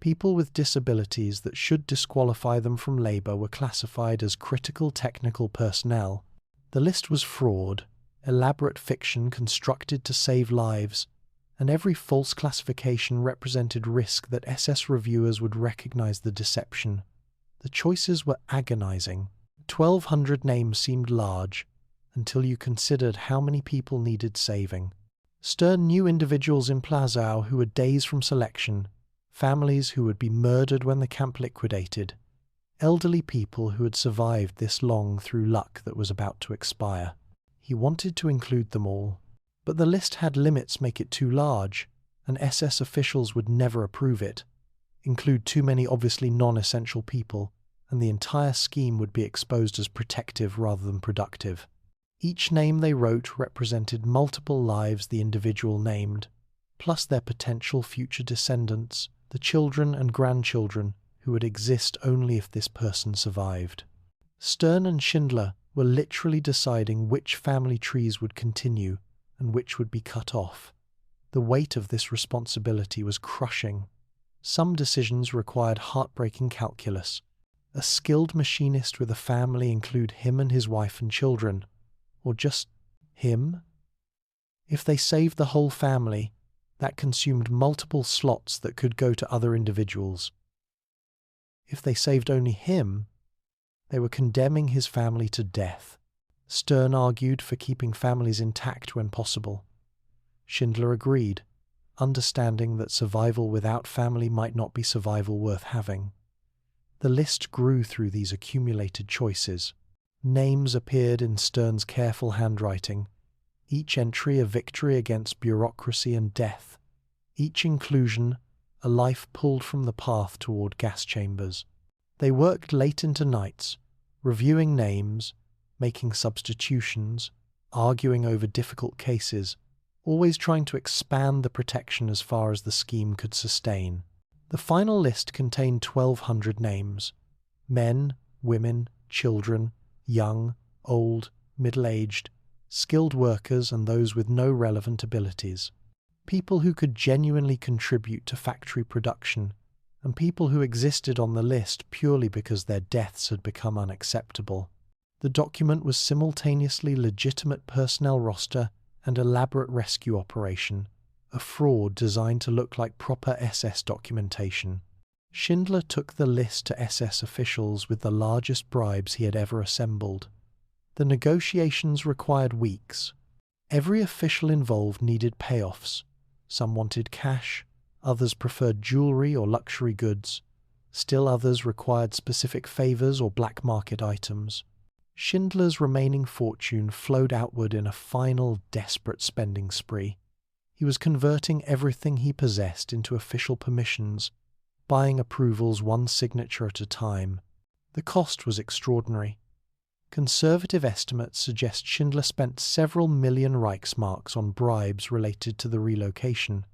People with disabilities that should disqualify them from labor were classified as critical technical personnel. The list was fraud, elaborate fiction constructed to save lives, and every false classification represented risk that SS reviewers would recognize the deception. The choices were agonizing. 1,200 names seemed large, until you considered how many people needed saving. Stern knew individuals in Plazau who were days from selection, families who would be murdered when the camp liquidated, elderly people who had survived this long through luck that was about to expire. He wanted to include them all, but the list had limits make it too large, and SS officials would never approve it. Include too many obviously non-essential people, and the entire scheme would be exposed as protective rather than productive. Each name they wrote represented multiple lives the individual named, plus their potential future descendants, the children and grandchildren who would exist only if this person survived. Stern and Schindler were literally deciding which family trees would continue and which would be cut off. The weight of this responsibility was crushing. Some decisions required heartbreaking calculus. A skilled machinist with a family include him and his wife and children, or just him? If they saved the whole family, that consumed multiple slots that could go to other individuals. If they saved only him, they were condemning his family to death. Stern argued for keeping families intact when possible. Schindler agreed, understanding that survival without family might not be survival worth having. The list grew through these accumulated choices. Names appeared in Stern's careful handwriting, each entry a victory against bureaucracy and death, each inclusion a life pulled from the path toward gas chambers. They worked late into nights, reviewing names, making substitutions, arguing over difficult cases, always trying to expand the protection as far as the scheme could sustain. The final list contained 1,200 names: men, women, children, young, old, middle-aged, skilled workers and those with no relevant abilities. People who could genuinely contribute to factory production, and people who existed on the list purely because their deaths had become unacceptable. The document was simultaneously legitimate personnel roster and elaborate rescue operation, a fraud designed to look like proper SS documentation. Schindler took the list to SS officials with the largest bribes he had ever assembled. The negotiations required weeks. Every official involved needed payoffs. Some wanted cash, others preferred jewelry or luxury goods. Still others required specific favors or black market items. Schindler's remaining fortune flowed outward in a final, desperate spending spree. He was converting everything he possessed into official permissions, buying approvals one signature at a time. The cost was extraordinary. Conservative estimates suggest Schindler spent several million Reichsmarks on bribes related to the relocation,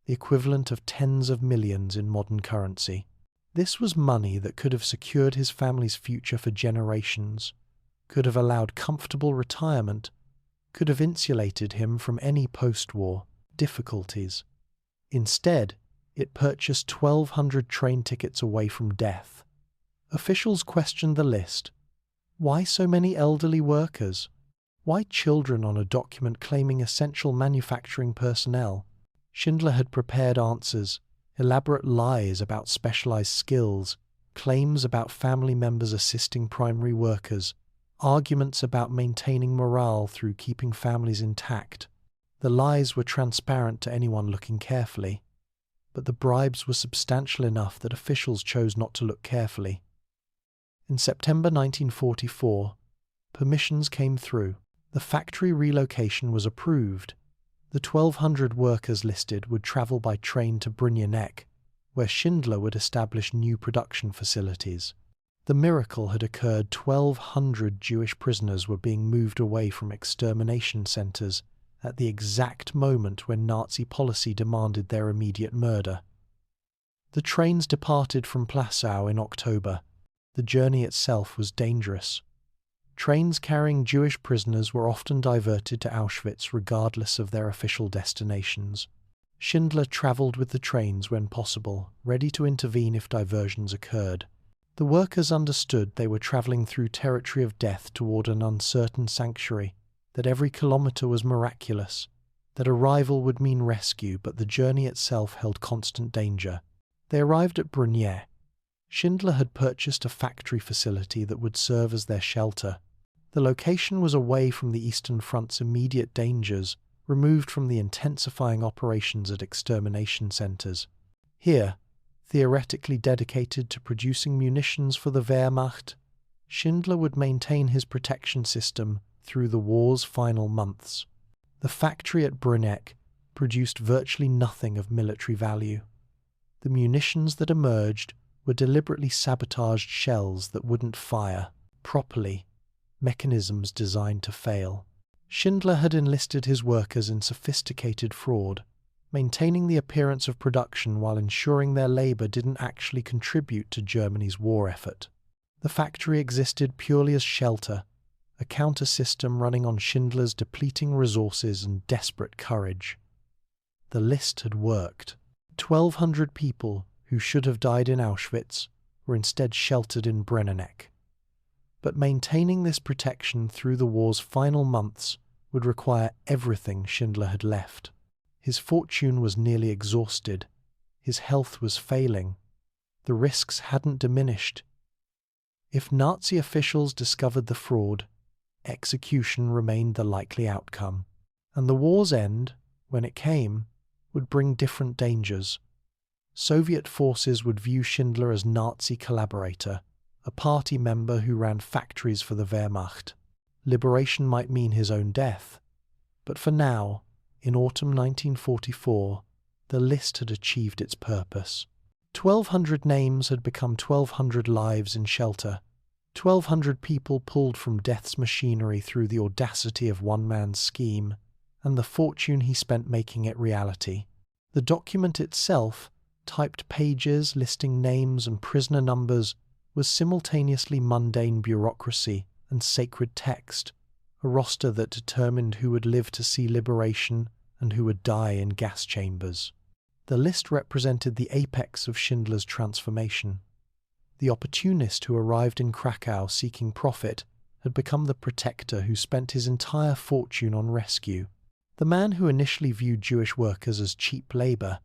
the equivalent of tens of millions in modern currency. This was money that could have secured his family's future for generations, could have allowed comfortable retirement, could have insulated him from any post-war difficulties. Instead, it purchased 1,200 train tickets away from death. Officials questioned the list. Why so many elderly workers? Why children on a document claiming essential manufacturing personnel? Schindler had prepared answers, elaborate lies about specialized skills, claims about family members assisting primary workers, arguments about maintaining morale through keeping families intact. The lies were transparent to anyone looking carefully, but the bribes were substantial enough that officials chose not to look carefully. In September 1944, permissions came through. The factory relocation was approved. The 1,200 workers listed would travel by train to Brynjanek, where Schindler would establish new production facilities. The miracle had occurred. 1,200 Jewish prisoners were being moved away from extermination centers at the exact moment when Nazi policy demanded their immediate murder. The trains departed from Plaszow in October. The journey itself was dangerous. Trains carrying Jewish prisoners were often diverted to Auschwitz regardless of their official destinations. Schindler traveled with the trains when possible, ready to intervene if diversions occurred. The workers understood they were traveling through territory of death toward an uncertain sanctuary, that every kilometer was miraculous, that arrival would mean rescue, but the journey itself held constant danger. They arrived at Brynjanek. Schindler had purchased a factory facility that would serve as their shelter. The location was away from the Eastern Front's immediate dangers, removed from the intensifying operations at extermination centers. Here, theoretically dedicated to producing munitions for the Wehrmacht, Schindler would maintain his protection system through the war's final months. The factory at Brynjanek produced virtually nothing of military value. The munitions that emerged were deliberately sabotaged shells that wouldn't fire properly, mechanisms designed to fail. Schindler had enlisted his workers in sophisticated fraud, maintaining the appearance of production while ensuring their labor didn't actually contribute to Germany's war effort. The factory existed purely as shelter, a counter-system running on Schindler's depleting resources and desperate courage. The list had worked. 1,200 people who should have died in Auschwitz were instead sheltered in Brynjanek. But maintaining this protection through the war's final months would require everything Schindler had left. His fortune was nearly exhausted. His health was failing. The risks hadn't diminished. If Nazi officials discovered the fraud, execution remained the likely outcome. And the war's end, when it came, would bring different dangers. Soviet forces would view Schindler as Nazi collaborator, a party member who ran factories for the Wehrmacht. Liberation might mean his own death, but for now, in autumn 1944, the list had achieved its purpose. 1,200 names had become 1,200 lives in shelter, 1,200 people pulled from death's machinery through the audacity of one man's scheme, and the fortune he spent making it reality. The document itself, typed pages listing names and prisoner numbers, was simultaneously mundane bureaucracy and sacred text, a roster that determined who would live to see liberation and who would die in gas chambers. The list represented the apex of Schindler's transformation. The opportunist who arrived in Krakow seeking profit had become the protector who spent his entire fortune on rescue. The man who initially viewed Jewish workers as cheap labor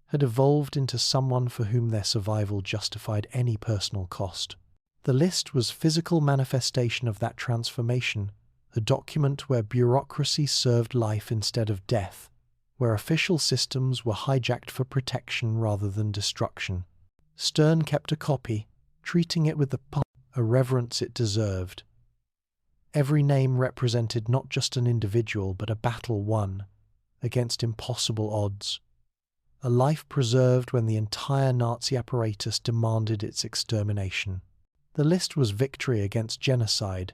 had evolved into someone for whom their survival justified any personal cost. The list was physical manifestation of that transformation, a document where bureaucracy served life instead of death, where official systems were hijacked for protection rather than destruction. Stern kept a copy, treating it with a reverence it deserved. Every name represented not just an individual but a battle won against impossible odds. A life preserved when the entire Nazi apparatus demanded its extermination. The list was victory against genocide,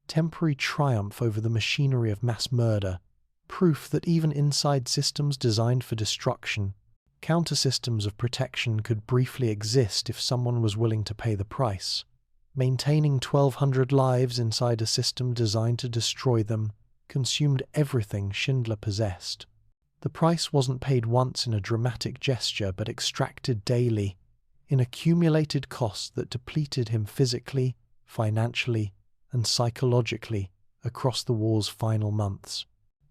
temporary triumph over the machinery of mass murder, proof that even inside systems designed for destruction, counter-systems of protection could briefly exist if someone was willing to pay the price. Maintaining 1,200 lives inside a system designed to destroy them consumed everything Schindler possessed. The price wasn't paid once in a dramatic gesture, but extracted daily, in accumulated costs that depleted him physically, financially, and psychologically across the war's final months.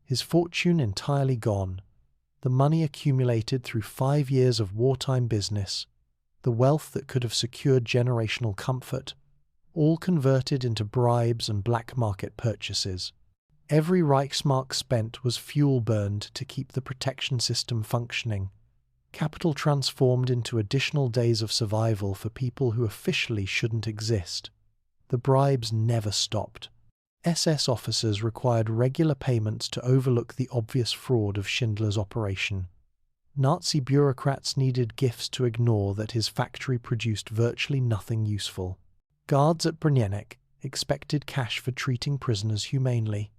His fortune entirely gone, the money accumulated through 5 years of wartime business, the wealth that could have secured generational comfort, all converted into bribes and black market purchases. Every Reichsmark spent was fuel burned to keep the protection system functioning, capital transformed into additional days of survival for people who officially shouldn't exist. The bribes never stopped. SS officers required regular payments to overlook the obvious fraud of Schindler's operation. Nazi bureaucrats needed gifts to ignore that his factory produced virtually nothing useful. Guards at Brunjeniec expected cash for treating prisoners humanely.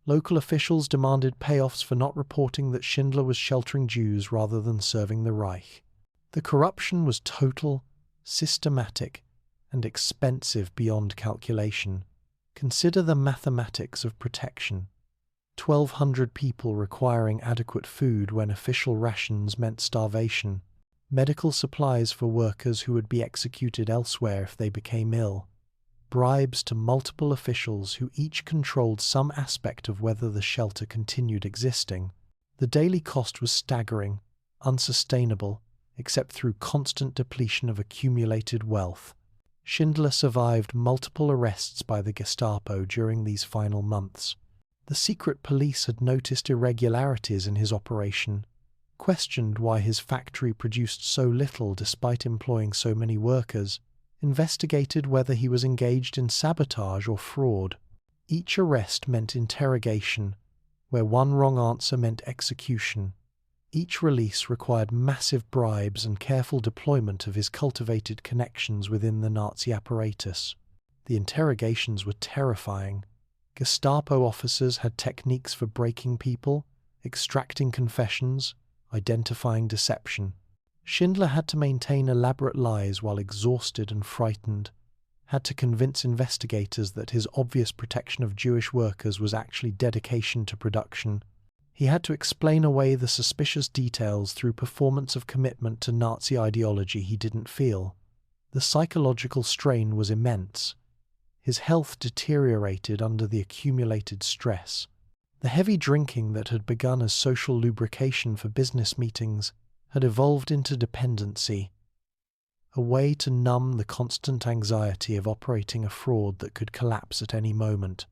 Local officials demanded payoffs for not reporting that Schindler was sheltering Jews rather than serving the Reich. The corruption was total, systematic, and expensive beyond calculation. Consider the mathematics of protection. 1,200 people requiring adequate food when official rations meant starvation. Medical supplies for workers who would be executed elsewhere if they became ill. Bribes to multiple officials who each controlled some aspect of whether the shelter continued existing. The daily cost was staggering, unsustainable, except through constant depletion of accumulated wealth. Schindler survived multiple arrests by the Gestapo during these final months. The secret police had noticed irregularities in his operation, questioned why his factory produced so little despite employing so many workers, investigated whether he was engaged in sabotage or fraud. Each arrest meant interrogation, where one wrong answer meant execution. Each release required massive bribes and careful deployment of his cultivated connections within the Nazi apparatus. The interrogations were terrifying. Gestapo officers had techniques for breaking people, extracting confessions, identifying deception. Schindler had to maintain elaborate lies while exhausted and frightened, had to convince investigators that his obvious protection of Jewish workers was actually dedication to production. He had to explain away the suspicious details through performance of commitment to Nazi ideology he didn't feel. The psychological strain was immense. His health deteriorated under the accumulated stress. The heavy drinking that had begun as social lubrication for business meetings had evolved into dependency, a way to numb the constant anxiety of operating a fraud that could collapse at any moment.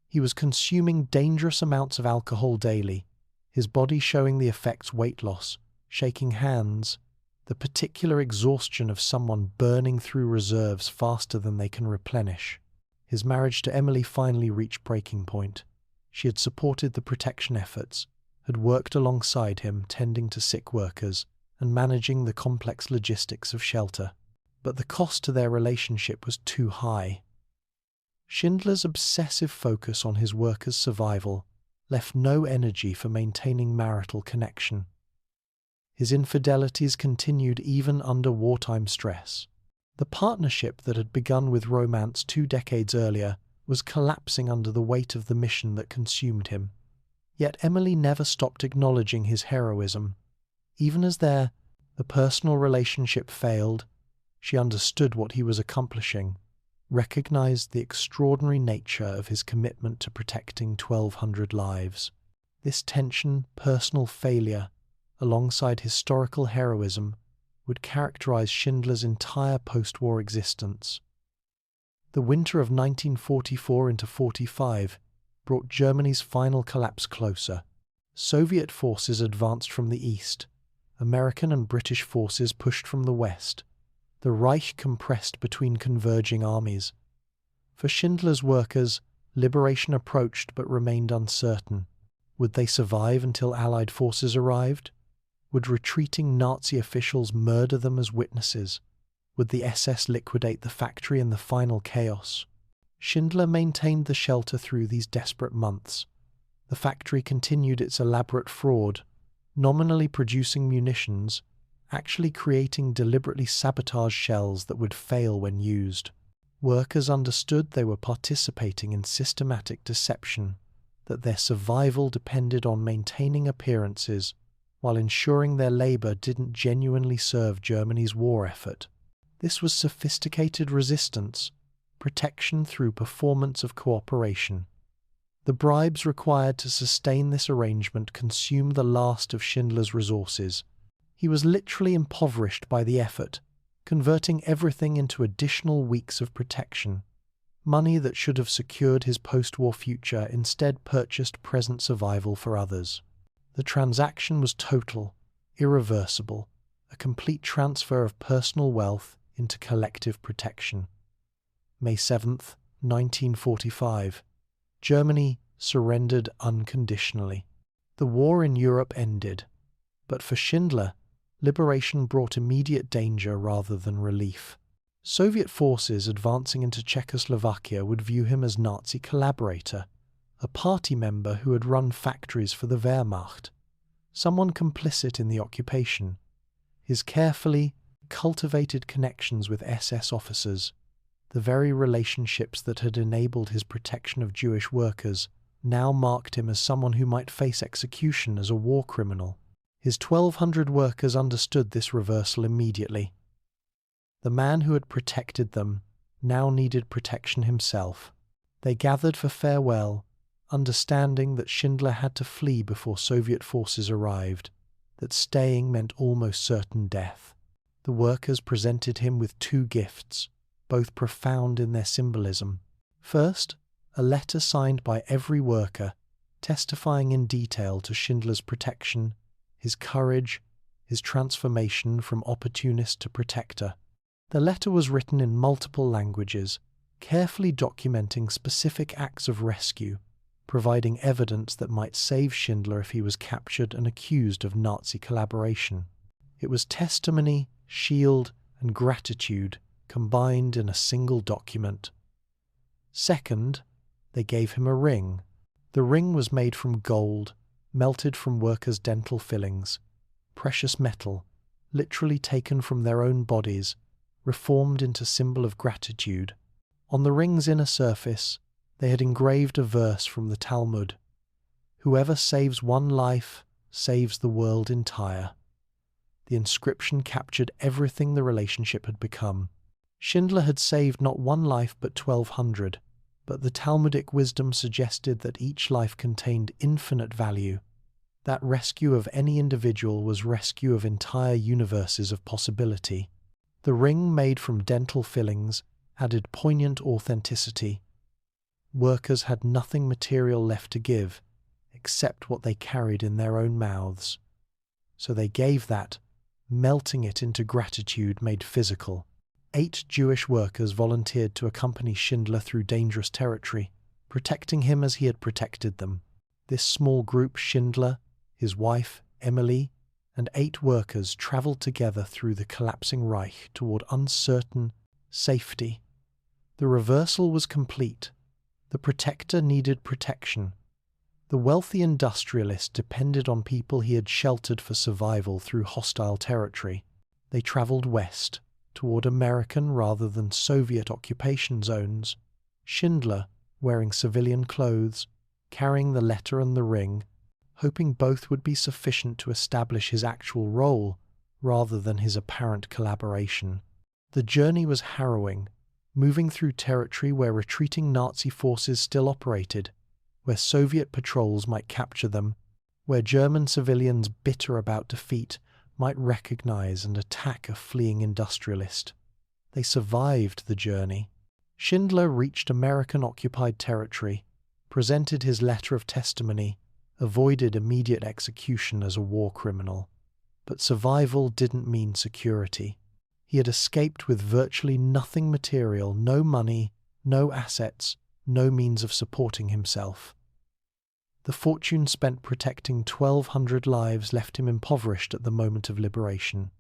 He was consuming dangerous amounts of alcohol daily, his body showing the effects weight loss, shaking hands, the particular exhaustion of someone burning through reserves faster than they can replenish. His marriage to Emily finally reached breaking point. She had supported the protection efforts, had worked alongside him tending to sick workers and managing the complex logistics of shelter. But the cost to their relationship was too high. Schindler's obsessive focus on his workers' survival left no energy for maintaining marital connection. His infidelities continued even under wartime stress. The partnership that had begun with romance 2 decades earlier was collapsing under the weight of the mission that consumed him. Yet Emily never stopped acknowledging his heroism. Even as the personal relationship failed, she understood what he was accomplishing, recognized the extraordinary nature of his commitment to protecting 1,200 lives. This tension, personal failure, alongside historical heroism, would characterize Schindler's entire post-war existence. The winter of 1944 into 45 brought Germany's final collapse closer. Soviet forces advanced from the east. American and British forces pushed from the west. The Reich compressed between converging armies. For Schindler's workers, liberation approached but remained uncertain. Would they survive until Allied forces arrived? Would retreating Nazi officials murder them as witnesses? Would the SS liquidate the factory in the final chaos? Schindler maintained the shelter through these desperate months. The factory continued its elaborate fraud, nominally producing munitions, actually creating deliberately sabotaged shells that would fail when used. Workers understood they were participating in systematic deception, that their survival depended on maintaining appearances while ensuring their labor didn't genuinely serve Germany's war effort. This was sophisticated resistance, protection through performance of cooperation. The bribes required to sustain this arrangement consumed the last of Schindler's resources. He was literally impoverished by the effort, converting everything into additional weeks of protection. Money that should have secured his post-war future instead purchased present survival for others. The transaction was total, irreversible, a complete transfer of personal wealth into collective protection. May 7th, 1945. Germany surrendered unconditionally. The war in Europe ended, but for Schindler, liberation brought immediate danger rather than relief. Soviet forces advancing into Czechoslovakia would view him as Nazi collaborator, a party member who had run factories for the Wehrmacht, someone complicit in the occupation. His carefully cultivated connections with SS officers, the very relationships that had enabled his protection of Jewish workers, now marked him as someone who might face execution as a war criminal. His 1,200 workers understood this reversal immediately. The man who had protected them now needed protection himself. They gathered for farewell, understanding that Schindler had to flee before Soviet forces arrived, that staying meant almost certain death. The workers presented him with two gifts, both profound in their symbolism. First, a letter signed by every worker, testifying in detail to Schindler's protection, his courage, his transformation from opportunist to protector. The letter was written in multiple languages, carefully documenting specific acts of rescue, providing evidence that might save Schindler if he was captured and accused of Nazi collaboration. It was testimony, shield, and gratitude combined in a single document. Second, they gave him a ring. The ring was made from gold, melted from workers' dental fillings, precious metal, literally taken from their own bodies, reformed into symbol of gratitude. On the ring's inner surface, they had engraved a verse from the Talmud: "Whoever saves one life saves the world entire." The inscription captured everything the relationship had become. Schindler had saved not one life but 1,200, but the Talmudic wisdom suggested that each life contained infinite value. That rescue of any individual was rescue of entire universes of possibility. The ring, made from dental fillings, added poignant authenticity. Workers had nothing material left to give, except what they carried in their own mouths. So they gave that, melting it into gratitude made physical. 8 Jewish workers volunteered to accompany Schindler through dangerous territory, protecting him as he had protected them. This small group, Schindler, his wife, Emily, and 8 workers traveled together through the collapsing Reich toward uncertain safety. The reversal was complete. The protector needed protection. The wealthy industrialist depended on people he had sheltered for survival through hostile territory. They traveled west, toward American rather than Soviet occupation zones. Schindler, wearing civilian clothes, carrying the letter and the ring, hoping both would be sufficient to establish his actual role rather than his apparent collaboration. The journey was harrowing, moving through territory where retreating Nazi forces still operated, where Soviet patrols might capture them where German civilians bitter about defeat might recognize and attack a fleeing industrialist. They survived the journey. Schindler reached American-occupied territory, presented his letter of testimony, avoided immediate execution as a war criminal. But survival didn't mean security. He had escaped with virtually nothing material, no money, no assets, no means of supporting himself. The fortune spent protecting 1,200 lives left him impoverished at the moment of liberation.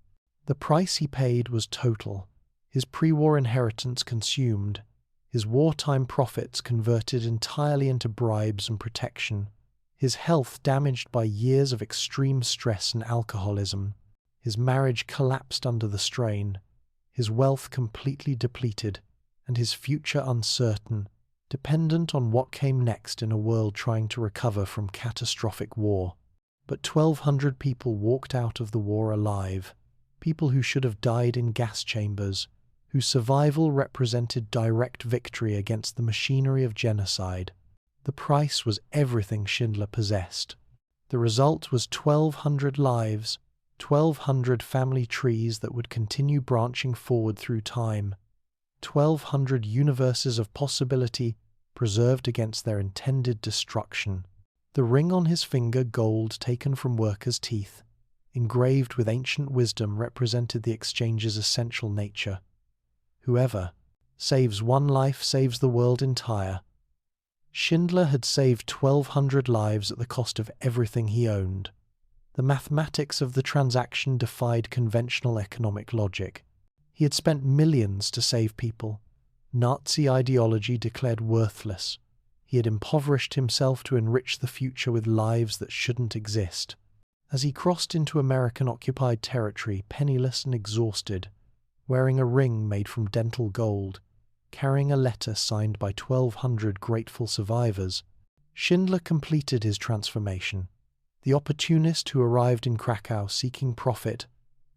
The price he paid was total. His pre-war inheritance consumed, his wartime profits converted entirely into bribes and protection, his health damaged by years of extreme stress and alcoholism, his marriage collapsed under the strain, his wealth completely depleted, and his future uncertain, dependent on what came next in a world trying to recover from catastrophic war. But 1,200 people walked out of the war alive, people who should have died in gas chambers, whose survival represented direct victory against the machinery of genocide. The price was everything Schindler possessed. The result was 1,200 lives, 1,200 family trees that would continue branching forward through time, 1,200 universes of possibility preserved against their intended destruction. The ring on his finger, gold taken from workers' teeth, engraved with ancient wisdom, represented the exchange's essential nature. Whoever saves one life saves the world entire. Schindler had saved 1,200 lives at the cost of everything he owned. The mathematics of the transaction defied conventional economic logic. He had spent millions to save people. Nazi ideology declared worthless. He had impoverished himself to enrich the future with lives that shouldn't exist. As he crossed into American-occupied territory, penniless and exhausted, wearing a ring made from dental gold, carrying a letter signed by 1,200 grateful survivors, Schindler completed his transformation. The opportunist who arrived in Krakow seeking profit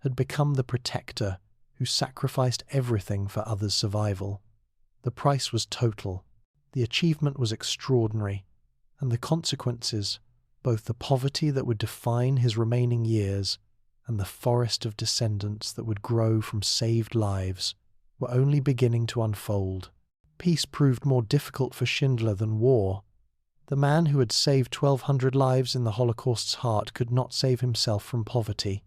had become the protector who sacrificed everything for others' survival. The price was total, the achievement was extraordinary, and the consequences, both the poverty that would define his remaining years and the forest of descendants that would grow from saved lives, were only beginning to unfold. Peace proved more difficult for Schindler than war. The man who had saved 1,200 lives in the Holocaust's heart could not save himself from poverty.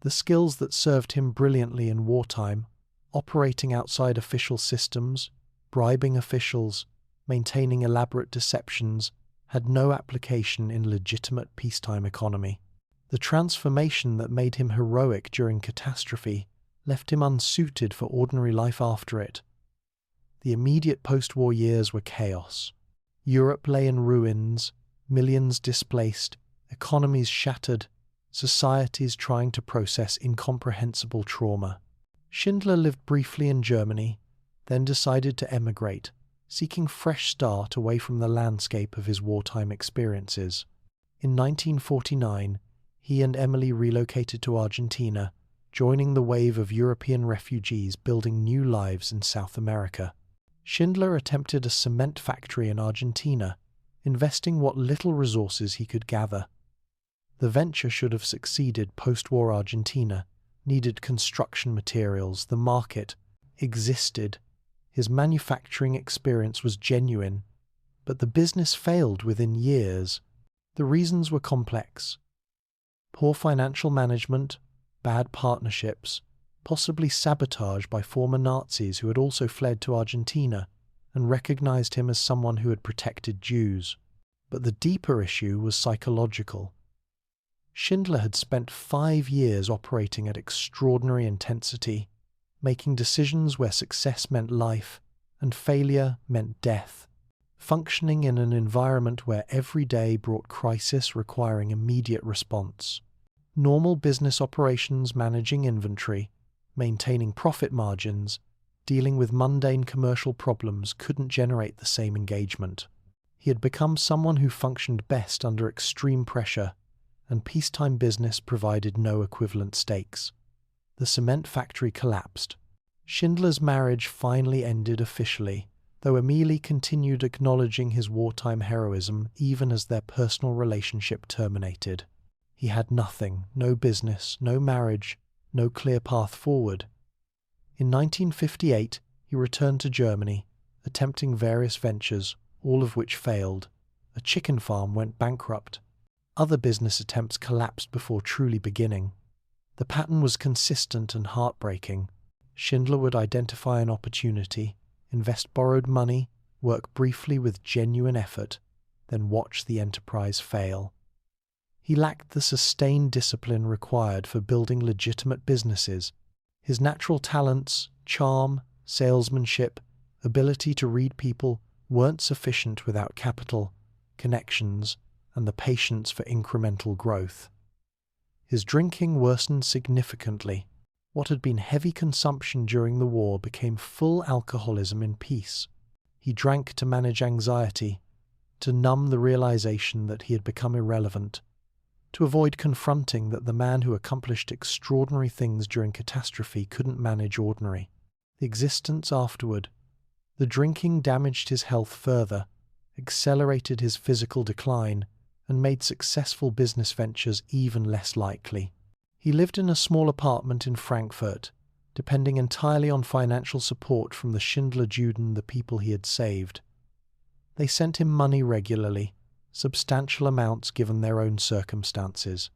The skills that served him brilliantly in wartime, operating outside official systems, bribing officials, maintaining elaborate deceptions, had no application in legitimate peacetime economy. The transformation that made him heroic during catastrophe left him unsuited for ordinary life after it. The immediate post-war years were chaos. Europe lay in ruins, millions displaced, economies shattered, societies trying to process incomprehensible trauma. Schindler lived briefly in Germany, then decided to emigrate, seeking fresh start away from the landscape of his wartime experiences. In 1949, he and Emily relocated to Argentina, joining the wave of European refugees building new lives in South America. Schindler attempted a cement factory in Argentina, investing what little resources he could gather. The venture should have succeeded. Post-war Argentina needed construction materials. The market existed. His manufacturing experience was genuine, but the business failed within years. The reasons were complex. Poor financial management, bad partnerships, possibly sabotage by former Nazis who had also fled to Argentina and recognized him as someone who had protected Jews. But the deeper issue was psychological. Schindler had spent 5 years operating at extraordinary intensity, making decisions where success meant life and failure meant death, functioning in an environment where every day brought crisis requiring immediate response. Normal business operations, managing inventory, maintaining profit margins, dealing with mundane commercial problems couldn't generate the same engagement. He had become someone who functioned best under extreme pressure, and peacetime business provided no equivalent stakes. The cement factory collapsed. Schindler's marriage finally ended officially, though Emily continued acknowledging his wartime heroism even as their personal relationship terminated. He had nothing, no business, no marriage, no clear path forward. In 1958, he returned to Germany, attempting various ventures, all of which failed. A chicken farm went bankrupt. Other business attempts collapsed before truly beginning. The pattern was consistent and heartbreaking. Schindler would identify an opportunity, invest borrowed money, work briefly with genuine effort, then watch the enterprise fail. He lacked the sustained discipline required for building legitimate businesses. His natural talents, charm, salesmanship, ability to read people weren't sufficient without capital, connections, and the patience for incremental growth. His drinking worsened significantly. What had been heavy consumption during the war became full alcoholism in peace. He drank to manage anxiety, to numb the realization that he had become irrelevant, to avoid confronting that the man who accomplished extraordinary things during catastrophe couldn't manage ordinary. The existence afterward. The drinking damaged his health further, accelerated his physical decline, and made successful business ventures even less likely. He lived in a small apartment in Frankfurt, depending entirely on financial support from the Schindler Juden, the people he had saved. They sent him money regularly, substantial amounts given their own circumstances.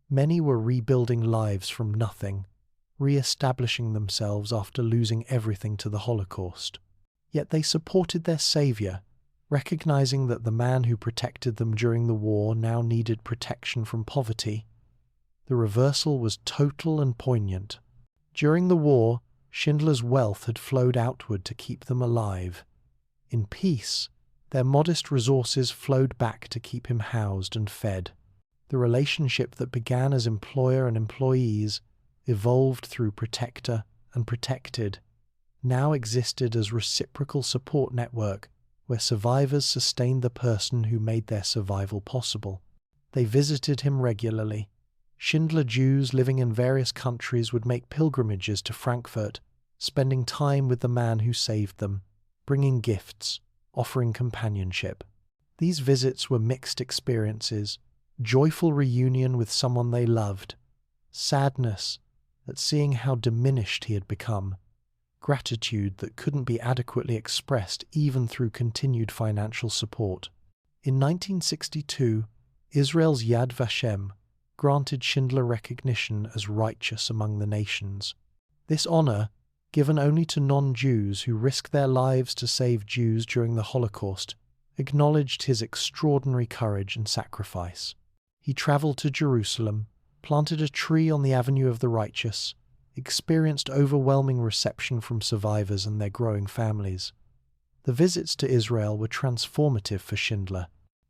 Many were rebuilding lives from nothing, re-establishing themselves after losing everything to the Holocaust. Yet they supported their savior, recognizing that the man who protected them during the war now needed protection from poverty. The reversal was total and poignant. During the war, Schindler's wealth had flowed outward to keep them alive. In peace, their modest resources flowed back to keep him housed and fed. The relationship that began as employer and employees evolved through protector and protected, now existed as reciprocal support network where survivors sustained the person who made their survival possible. They visited him regularly. Schindler Jews living in various countries would make pilgrimages to Frankfurt, spending time with the man who saved them, bringing gifts, offering companionship. These visits were mixed experiences, joyful reunion with someone they loved, sadness at seeing how diminished he had become, gratitude that couldn't be adequately expressed even through continued financial support. In 1962, Israel's Yad Vashem granted Schindler recognition as righteous among the nations. This honor, given only to non-Jews who risked their lives to save Jews during the Holocaust, acknowledged his extraordinary courage and sacrifice. He traveled to Jerusalem, planted a tree on the Avenue of the Righteous, experienced overwhelming reception from survivors and their growing families. The visits to Israel were transformative for Schindler.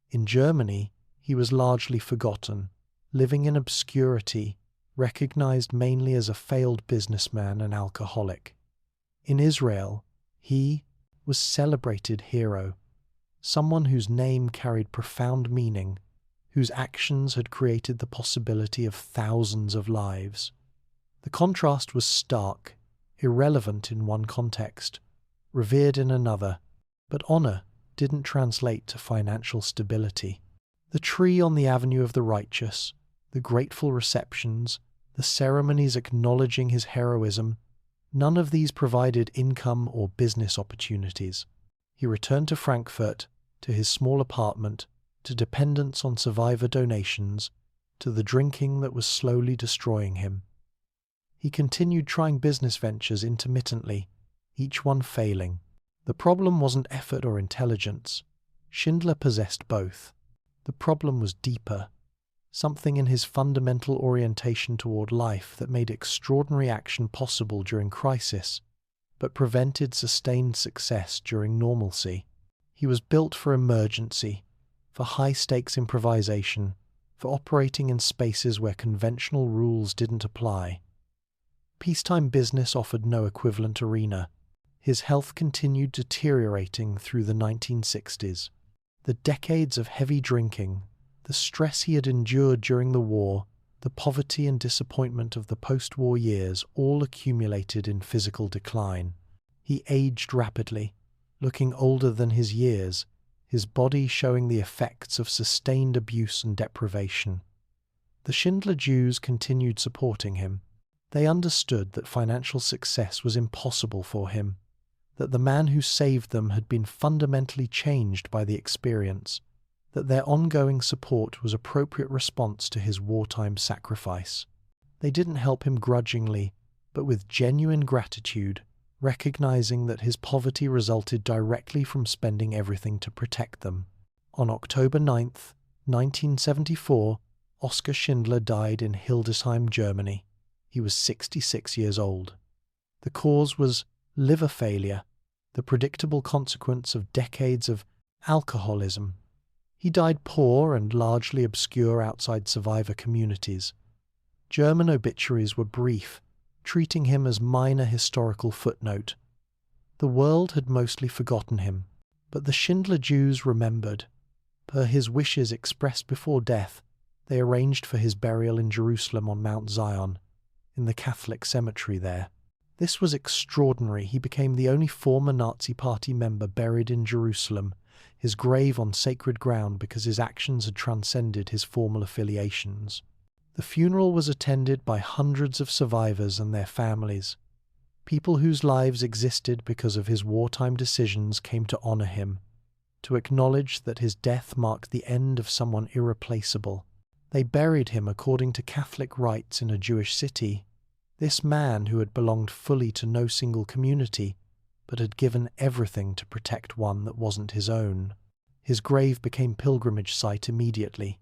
In Germany, he was largely forgotten, living in obscurity, recognized mainly as a failed businessman and alcoholic. In Israel, he was celebrated hero, someone whose name carried profound meaning, whose actions had created the possibility of thousands of lives. The contrast was stark, irrelevant in one context, revered in another, but honor didn't translate to financial stability. The tree on the Avenue of the Righteous, the grateful receptions, the ceremonies acknowledging his heroism, none of these provided income or business opportunities. He returned to Frankfurt, to his small apartment, to dependence on survivor donations, to the drinking that was slowly destroying him. He continued trying business ventures intermittently, each one failing. The problem wasn't effort or intelligence. Schindler possessed both. The problem was deeper, something in his fundamental orientation toward life that made extraordinary action possible during crisis, but prevented sustained success during normalcy. He was built for emergency, for high-stakes improvisation, for operating in spaces where conventional rules didn't apply. Peacetime business offered no equivalent arena. His health continued deteriorating through the 1960s. The decades of heavy drinking, the stress he had endured during the war, the poverty and disappointment of the post-war years all accumulated in physical decline. He aged rapidly, looking older than his years, his body showing the effects of sustained abuse and deprivation. The Schindler Jews continued supporting him. They understood that financial success was impossible for him, that the man who saved them had been fundamentally changed by the experience, that their ongoing support was appropriate response to his wartime sacrifice. They didn't help him grudgingly, but with genuine gratitude, recognizing that his poverty resulted directly from spending everything to protect them. On October 9th, 1974, Oskar Schindler died in Hildesheim, Germany. He was 66 years old. The cause was liver failure, the predictable consequence of decades of alcoholism. He died poor and largely obscure outside survivor communities. German obituaries were brief, treating him as minor historical footnote. The world had mostly forgotten him, but the Schindler Jews remembered. Per his wishes expressed before death, they arranged for his burial in Jerusalem on Mount Zion, in the Catholic cemetery there. This was extraordinary. He became the only former Nazi Party member buried in Jerusalem, his grave on sacred ground because his actions had transcended his formal affiliations. The funeral was attended by hundreds of survivors and their families. People whose lives existed because of his wartime decisions came to honor him, to acknowledge that his death marked the end of someone irreplaceable. They buried him according to Catholic rites in a Jewish city. This man who had belonged fully to no single community, but had given everything to protect one that wasn't his own. His grave became pilgrimage site immediately.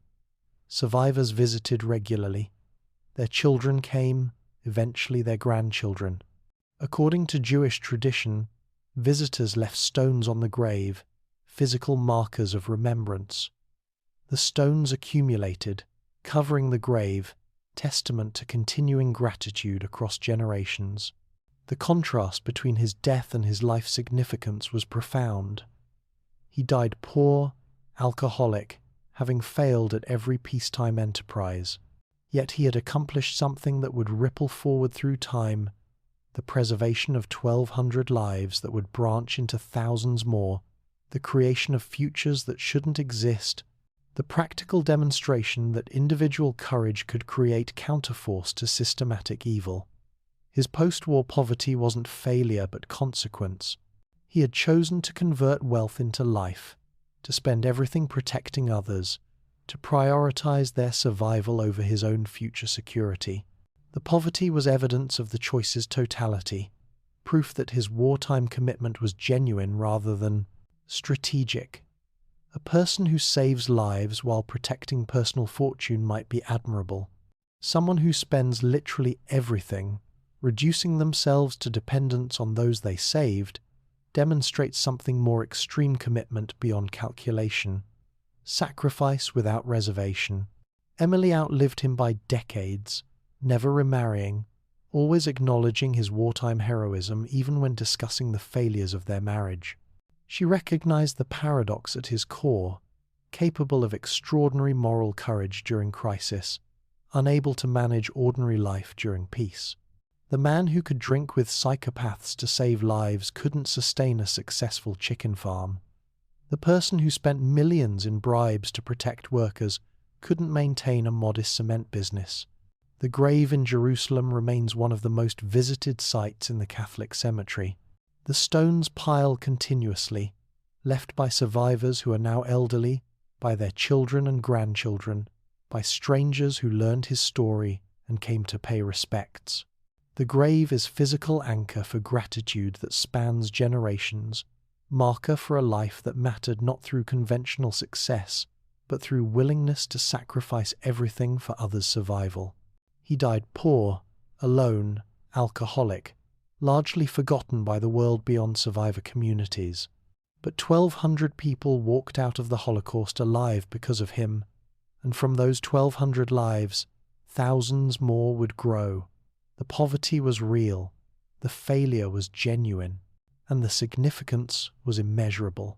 Survivors visited regularly. Their children came, eventually their grandchildren. According to Jewish tradition, visitors left stones on the grave, physical markers of remembrance. The stones accumulated, covering the grave, testament to continuing gratitude across generations. The contrast between his death and his life significance was profound. He died poor, alcoholic, having failed at every peacetime enterprise. Yet he had accomplished something that would ripple forward through time, the preservation of 1,200 lives that would branch into thousands more, the creation of futures that shouldn't exist, the practical demonstration that individual courage could create counterforce to systematic evil. His post-war poverty wasn't failure but consequence. He had chosen to convert wealth into life, to spend everything protecting others, to prioritize their survival over his own future security. The poverty was evidence of the choice's totality, proof that his wartime commitment was genuine rather than strategic. A person who saves lives while protecting personal fortune might be admirable. Someone who spends literally everything, reducing themselves to dependence on those they saved, demonstrates something more extreme commitment beyond calculation. Sacrifice without reservation. Emily outlived him by decades, never remarrying, always acknowledging his wartime heroism even when discussing the failures of their marriage. She recognized the paradox at his core, capable of extraordinary moral courage during crisis, unable to manage ordinary life during peace. The man who could drink with psychopaths to save lives couldn't sustain a successful chicken farm. The person who spent millions in bribes to protect workers couldn't maintain a modest cement business. The grave in Jerusalem remains one of the most visited sites in the Catholic cemetery. The stones pile continuously, left by survivors who are now elderly, by their children and grandchildren, by strangers who learned his story and came to pay respects. The grave is physical anchor for gratitude that spans generations, marker for a life that mattered not through conventional success, but through willingness to sacrifice everything for others' survival. He died poor, alone, alcoholic, largely forgotten by the world beyond survivor communities. But 1,200 people walked out of the Holocaust alive because of him, and from those 1,200 lives, thousands more would grow. The poverty was real, the failure was genuine, and the significance was immeasurable.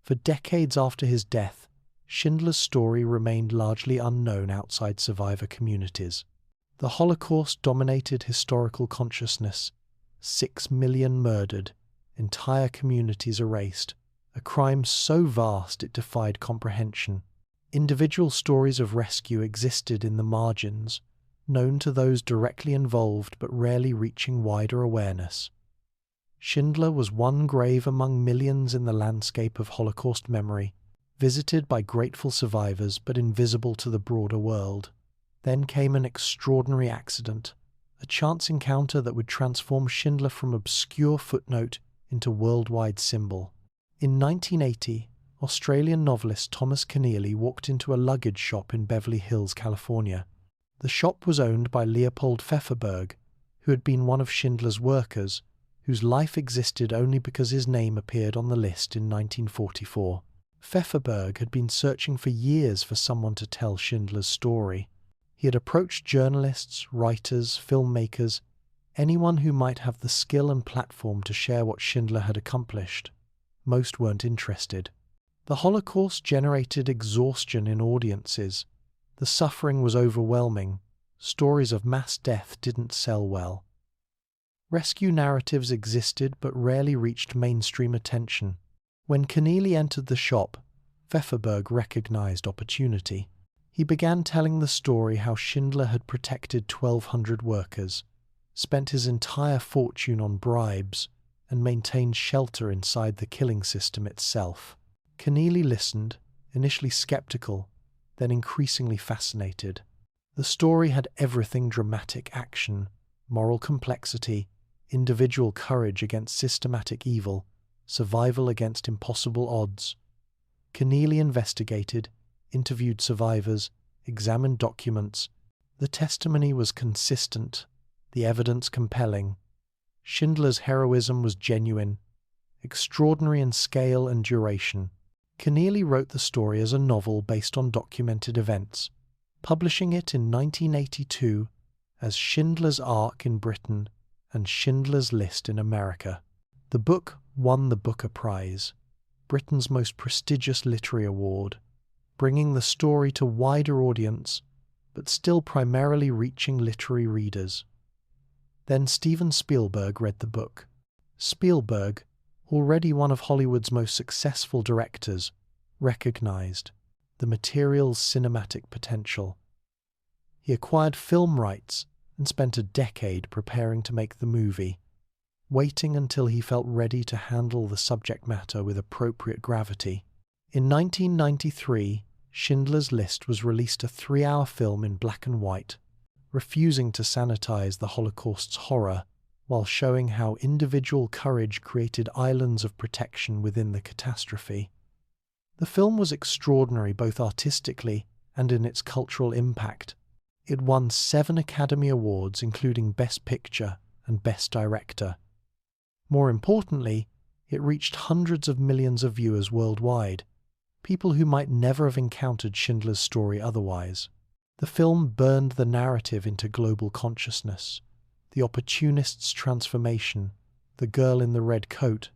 For decades after his death, Schindler's story remained largely unknown outside survivor communities. The Holocaust dominated historical consciousness, 6 million murdered, entire communities erased, a crime so vast it defied comprehension. Individual stories of rescue existed in the margins, known to those directly involved but rarely reaching wider awareness. Schindler was one grave among millions in the landscape of Holocaust memory, visited by grateful survivors but invisible to the broader world. Then came an extraordinary accident, a chance encounter that would transform Schindler from obscure footnote into worldwide symbol. In 1980, Australian novelist Thomas Keneally walked into a luggage shop in Beverly Hills, California. The shop was owned by Leopold Pfefferberg, who had been one of Schindler's workers, whose life existed only because his name appeared on the list in 1944. Pfefferberg had been searching for years for someone to tell Schindler's story. He had approached journalists, writers, filmmakers, anyone who might have the skill and platform to share what Schindler had accomplished. Most weren't interested. The Holocaust generated exhaustion in audiences. The suffering was overwhelming. Stories of mass death didn't sell well. Rescue narratives existed but rarely reached mainstream attention. When Keneally entered the shop, Pfefferberg recognized opportunity. He began telling the story how Schindler had protected 1,200 workers, spent his entire fortune on bribes, and maintained shelter inside the killing system itself. Keneally listened, initially skeptical, then increasingly fascinated. The story had everything: dramatic action, moral complexity, individual courage against systematic evil, survival against impossible odds. Keneally investigated, interviewed survivors, examined documents. The testimony was consistent, the evidence compelling. Schindler's heroism was genuine, extraordinary in scale and duration. Keneally wrote the story as a novel based on documented events, publishing it in 1982 as Schindler's Ark in Britain and Schindler's List in America. The book won the Booker Prize, Britain's most prestigious literary award, bringing the story to wider audience, but still primarily reaching literary readers. Then Steven Spielberg read the book. Spielberg, already one of Hollywood's most successful directors, recognized the material's cinematic potential. He acquired film rights and spent a decade preparing to make the movie, waiting until he felt ready to handle the subject matter with appropriate gravity. In 1993, Schindler's List was released, a 3-hour film in black and white, refusing to sanitize the Holocaust's horror while showing how individual courage created islands of protection within the catastrophe. The film was extraordinary both artistically and in its cultural impact. It won 7 Academy Awards, including Best Picture and Best Director. More importantly, it reached hundreds of millions of viewers worldwide, people who might never have encountered Schindler's story otherwise. The film burned the narrative into global consciousness. The opportunist's transformation, the girl in the red coat,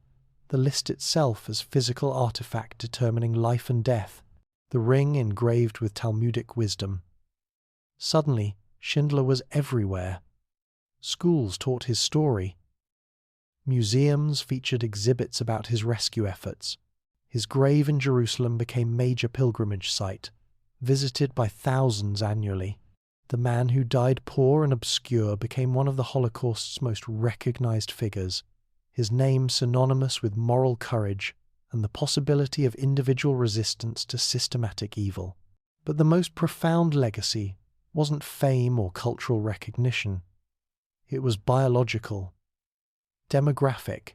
the list itself as physical artifact determining life and death, the ring engraved with Talmudic wisdom. Suddenly, Schindler was everywhere. Schools taught his story. Museums featured exhibits about his rescue efforts. His grave in Jerusalem became a major pilgrimage site, visited by thousands annually. The man who died poor and obscure became one of the Holocaust's most recognized figures, his name synonymous with moral courage and the possibility of individual resistance to systematic evil. But the most profound legacy wasn't fame or cultural recognition. It was biological, demographic.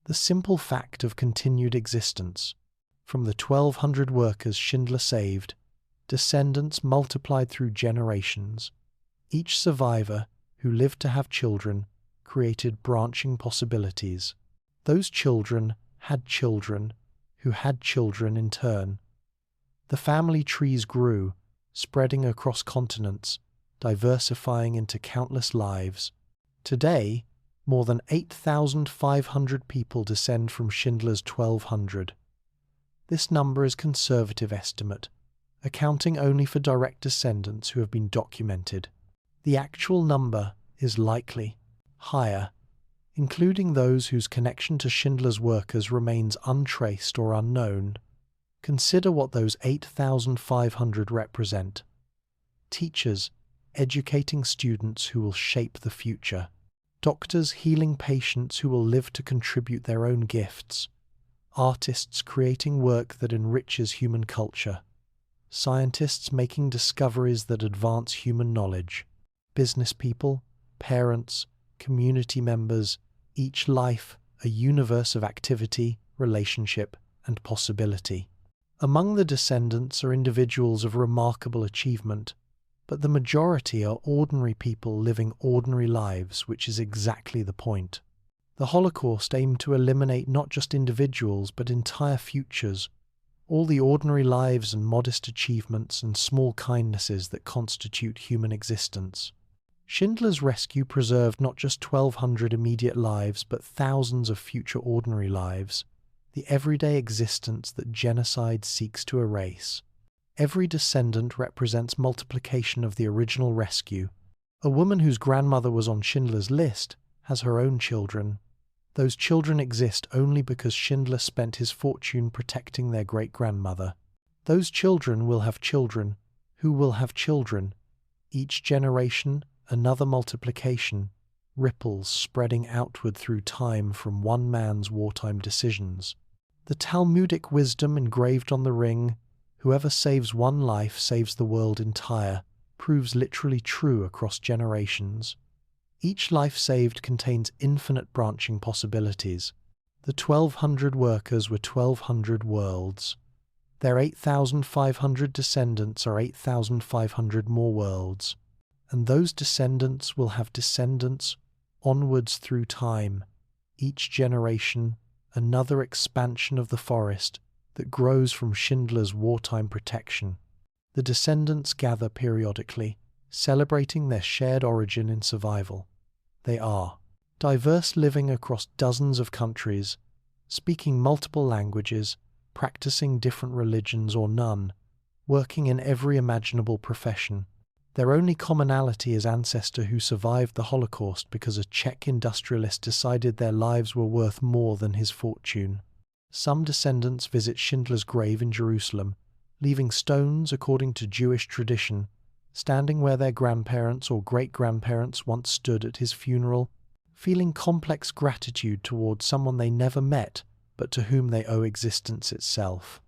The simple fact of continued existence. From the 1,200 workers Schindler saved, descendants multiplied through generations. Each survivor, who lived to have children, created branching possibilities. Those children had children, who had children in turn. The family trees grew, spreading across continents, diversifying into countless lives. Today, more than 8,500 people descend from Schindler's 1,200. This number is a conservative estimate, accounting only for direct descendants who have been documented. The actual number is likely higher. including those whose connection to Schindler's workers remains untraced or unknown. Consider what those 8,500 represent. Teachers, educating students who will shape the future. Doctors healing patients who will live to contribute their own gifts. Artists creating work that enriches human culture. Scientists making discoveries that advance human knowledge. Business people, parents, community members, each life a universe of activity, relationship, and possibility. Among the descendants are individuals of remarkable achievement, but the majority are ordinary people living ordinary lives, which is exactly the point. The Holocaust aimed to eliminate not just individuals but entire futures, all the ordinary lives and modest achievements and small kindnesses that constitute human existence. Schindler's rescue preserved not just 1,200 immediate lives but thousands of future ordinary lives, the everyday existence that genocide seeks to erase. Every descendant represents multiplication of the original rescue. A woman whose grandmother was on Schindler's list has her own children. Those children exist only because Schindler spent his fortune protecting their great-grandmother. Those children will have children, who will have children. Each generation, another multiplication, ripples spreading outward through time from one man's wartime decisions. The Talmudic wisdom engraved on the ring, "Whoever saves one life saves the world entire," proves literally true across generations. Each life saved contains infinite branching possibilities. The 1,200 workers were 1,200 worlds. Their 8,500 descendants are 8,500 more worlds. And those descendants will have descendants onwards through time. Each generation, another expansion of the forest that grows from Schindler's wartime protection. The descendants gather periodically, celebrating their shared origin in survival. They are diverse, living across dozens of countries, speaking multiple languages, practicing different religions or none, working in every imaginable profession. Their only commonality is ancestor who survived the Holocaust because a Czech industrialist decided their lives were worth more than his fortune. Some descendants visit Schindler's grave in Jerusalem, leaving stones according to Jewish tradition, standing where their grandparents or great-grandparents once stood at his funeral, feeling complex gratitude towards someone they never met, but to whom they owe existence itself.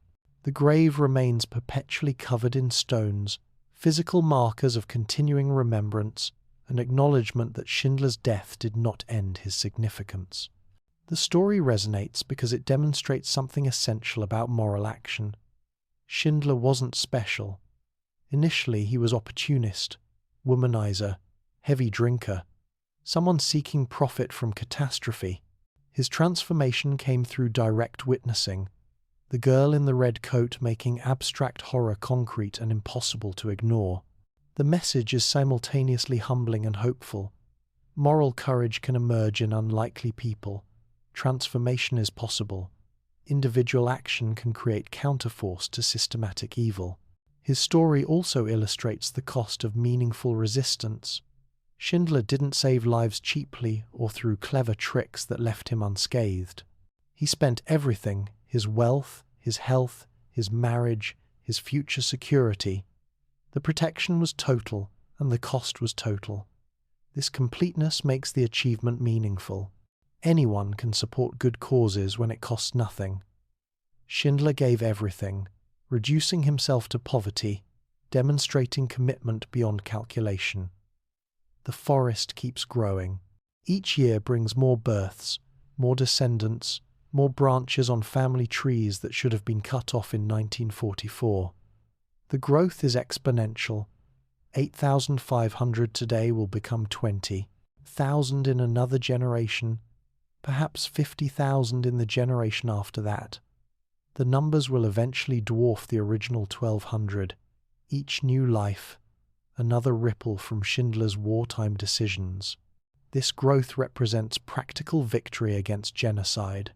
The grave remains perpetually covered in stones, physical markers of continuing remembrance, an acknowledgement that Schindler's death did not end his significance. The story resonates because it demonstrates something essential about moral action. Schindler wasn't special. Initially, he was opportunist, womanizer, heavy drinker, someone seeking profit from catastrophe. His transformation came through direct witnessing, the girl in the red coat making abstract horror concrete and impossible to ignore. The message is simultaneously humbling and hopeful. Moral courage can emerge in unlikely people. Transformation is possible. Individual action can create counterforce to systematic evil. His story also illustrates the cost of meaningful resistance. Schindler didn't save lives cheaply or through clever tricks that left him unscathed. He spent everything, his wealth, his health, his marriage, his future security. The protection was total, and the cost was total. This completeness makes the achievement meaningful. Anyone can support good causes when it costs nothing. Schindler gave everything, reducing himself to poverty, demonstrating commitment beyond calculation. The forest keeps growing. Each year brings more births, more descendants, more branches on family trees that should have been cut off in 1944. The growth is exponential. 8,500 today will become 20,000 in another generation, perhaps 50,000 in the generation after that. The numbers will eventually dwarf the original 1,200. Each new life, another ripple from Schindler's wartime decisions. This growth represents practical victory against genocide.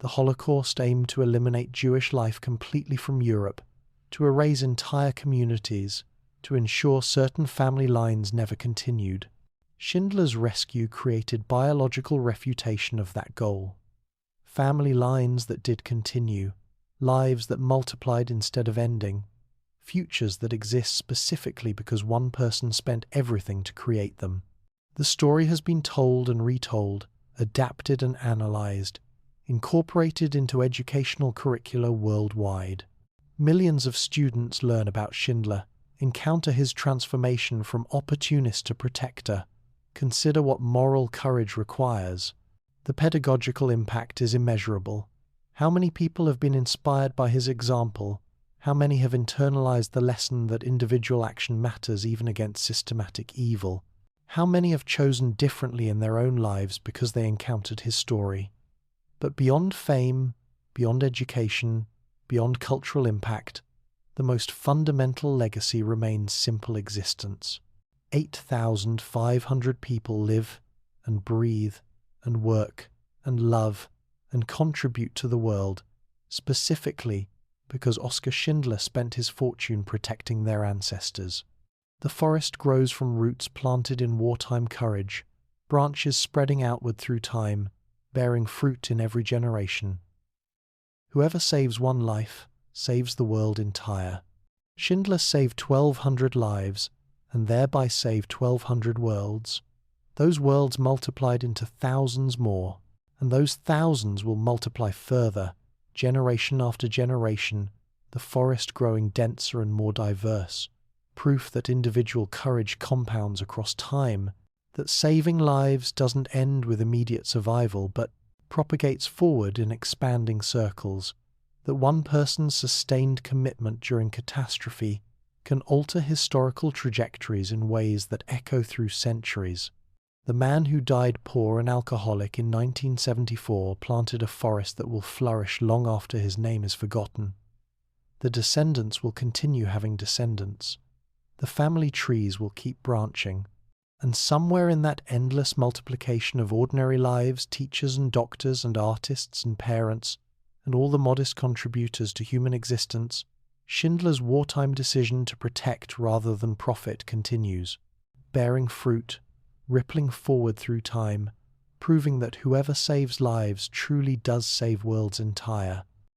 The Holocaust aimed to eliminate Jewish life completely from Europe, to erase entire communities, to ensure certain family lines never continued. Schindler's rescue created biological refutation of that goal. Family lines that did continue, lives that multiplied instead of ending, futures that exist specifically because one person spent everything to create them. The story has been told and retold, adapted and analyzed, incorporated into educational curricula worldwide. Millions of students learn about Schindler, encounter his transformation from opportunist to protector, consider what moral courage requires. The pedagogical impact is immeasurable. How many people have been inspired by his example? How many have internalized the lesson that individual action matters even against systematic evil? How many have chosen differently in their own lives because they encountered his story? But beyond fame, beyond education, beyond cultural impact, the most fundamental legacy remains simple existence. 8,500 people live and breathe and work and love and contribute to the world, specifically because Oskar Schindler spent his fortune protecting their ancestors. The forest grows from roots planted in wartime courage, branches spreading outward through time, bearing fruit in every generation. Whoever saves one life saves the world entire. Schindler saved 1,200 lives, and thereby saved 1,200 worlds. Those worlds multiplied into thousands more, and those thousands will multiply further, generation after generation, the forest growing denser and more diverse. Proof that individual courage compounds across time, that saving lives doesn't end with immediate survival but propagates forward in expanding circles, that one person's sustained commitment during catastrophe can alter historical trajectories in ways that echo through centuries. The man who died poor and alcoholic in 1974 planted a forest that will flourish long after his name is forgotten. The descendants will continue having descendants. The family trees will keep branching. And somewhere in that endless multiplication of ordinary lives, teachers and doctors and artists and parents, and all the modest contributors to human existence, Schindler's wartime decision to protect rather than profit continues, bearing fruit, rippling forward through time, proving that whoever saves lives truly does save worlds entire.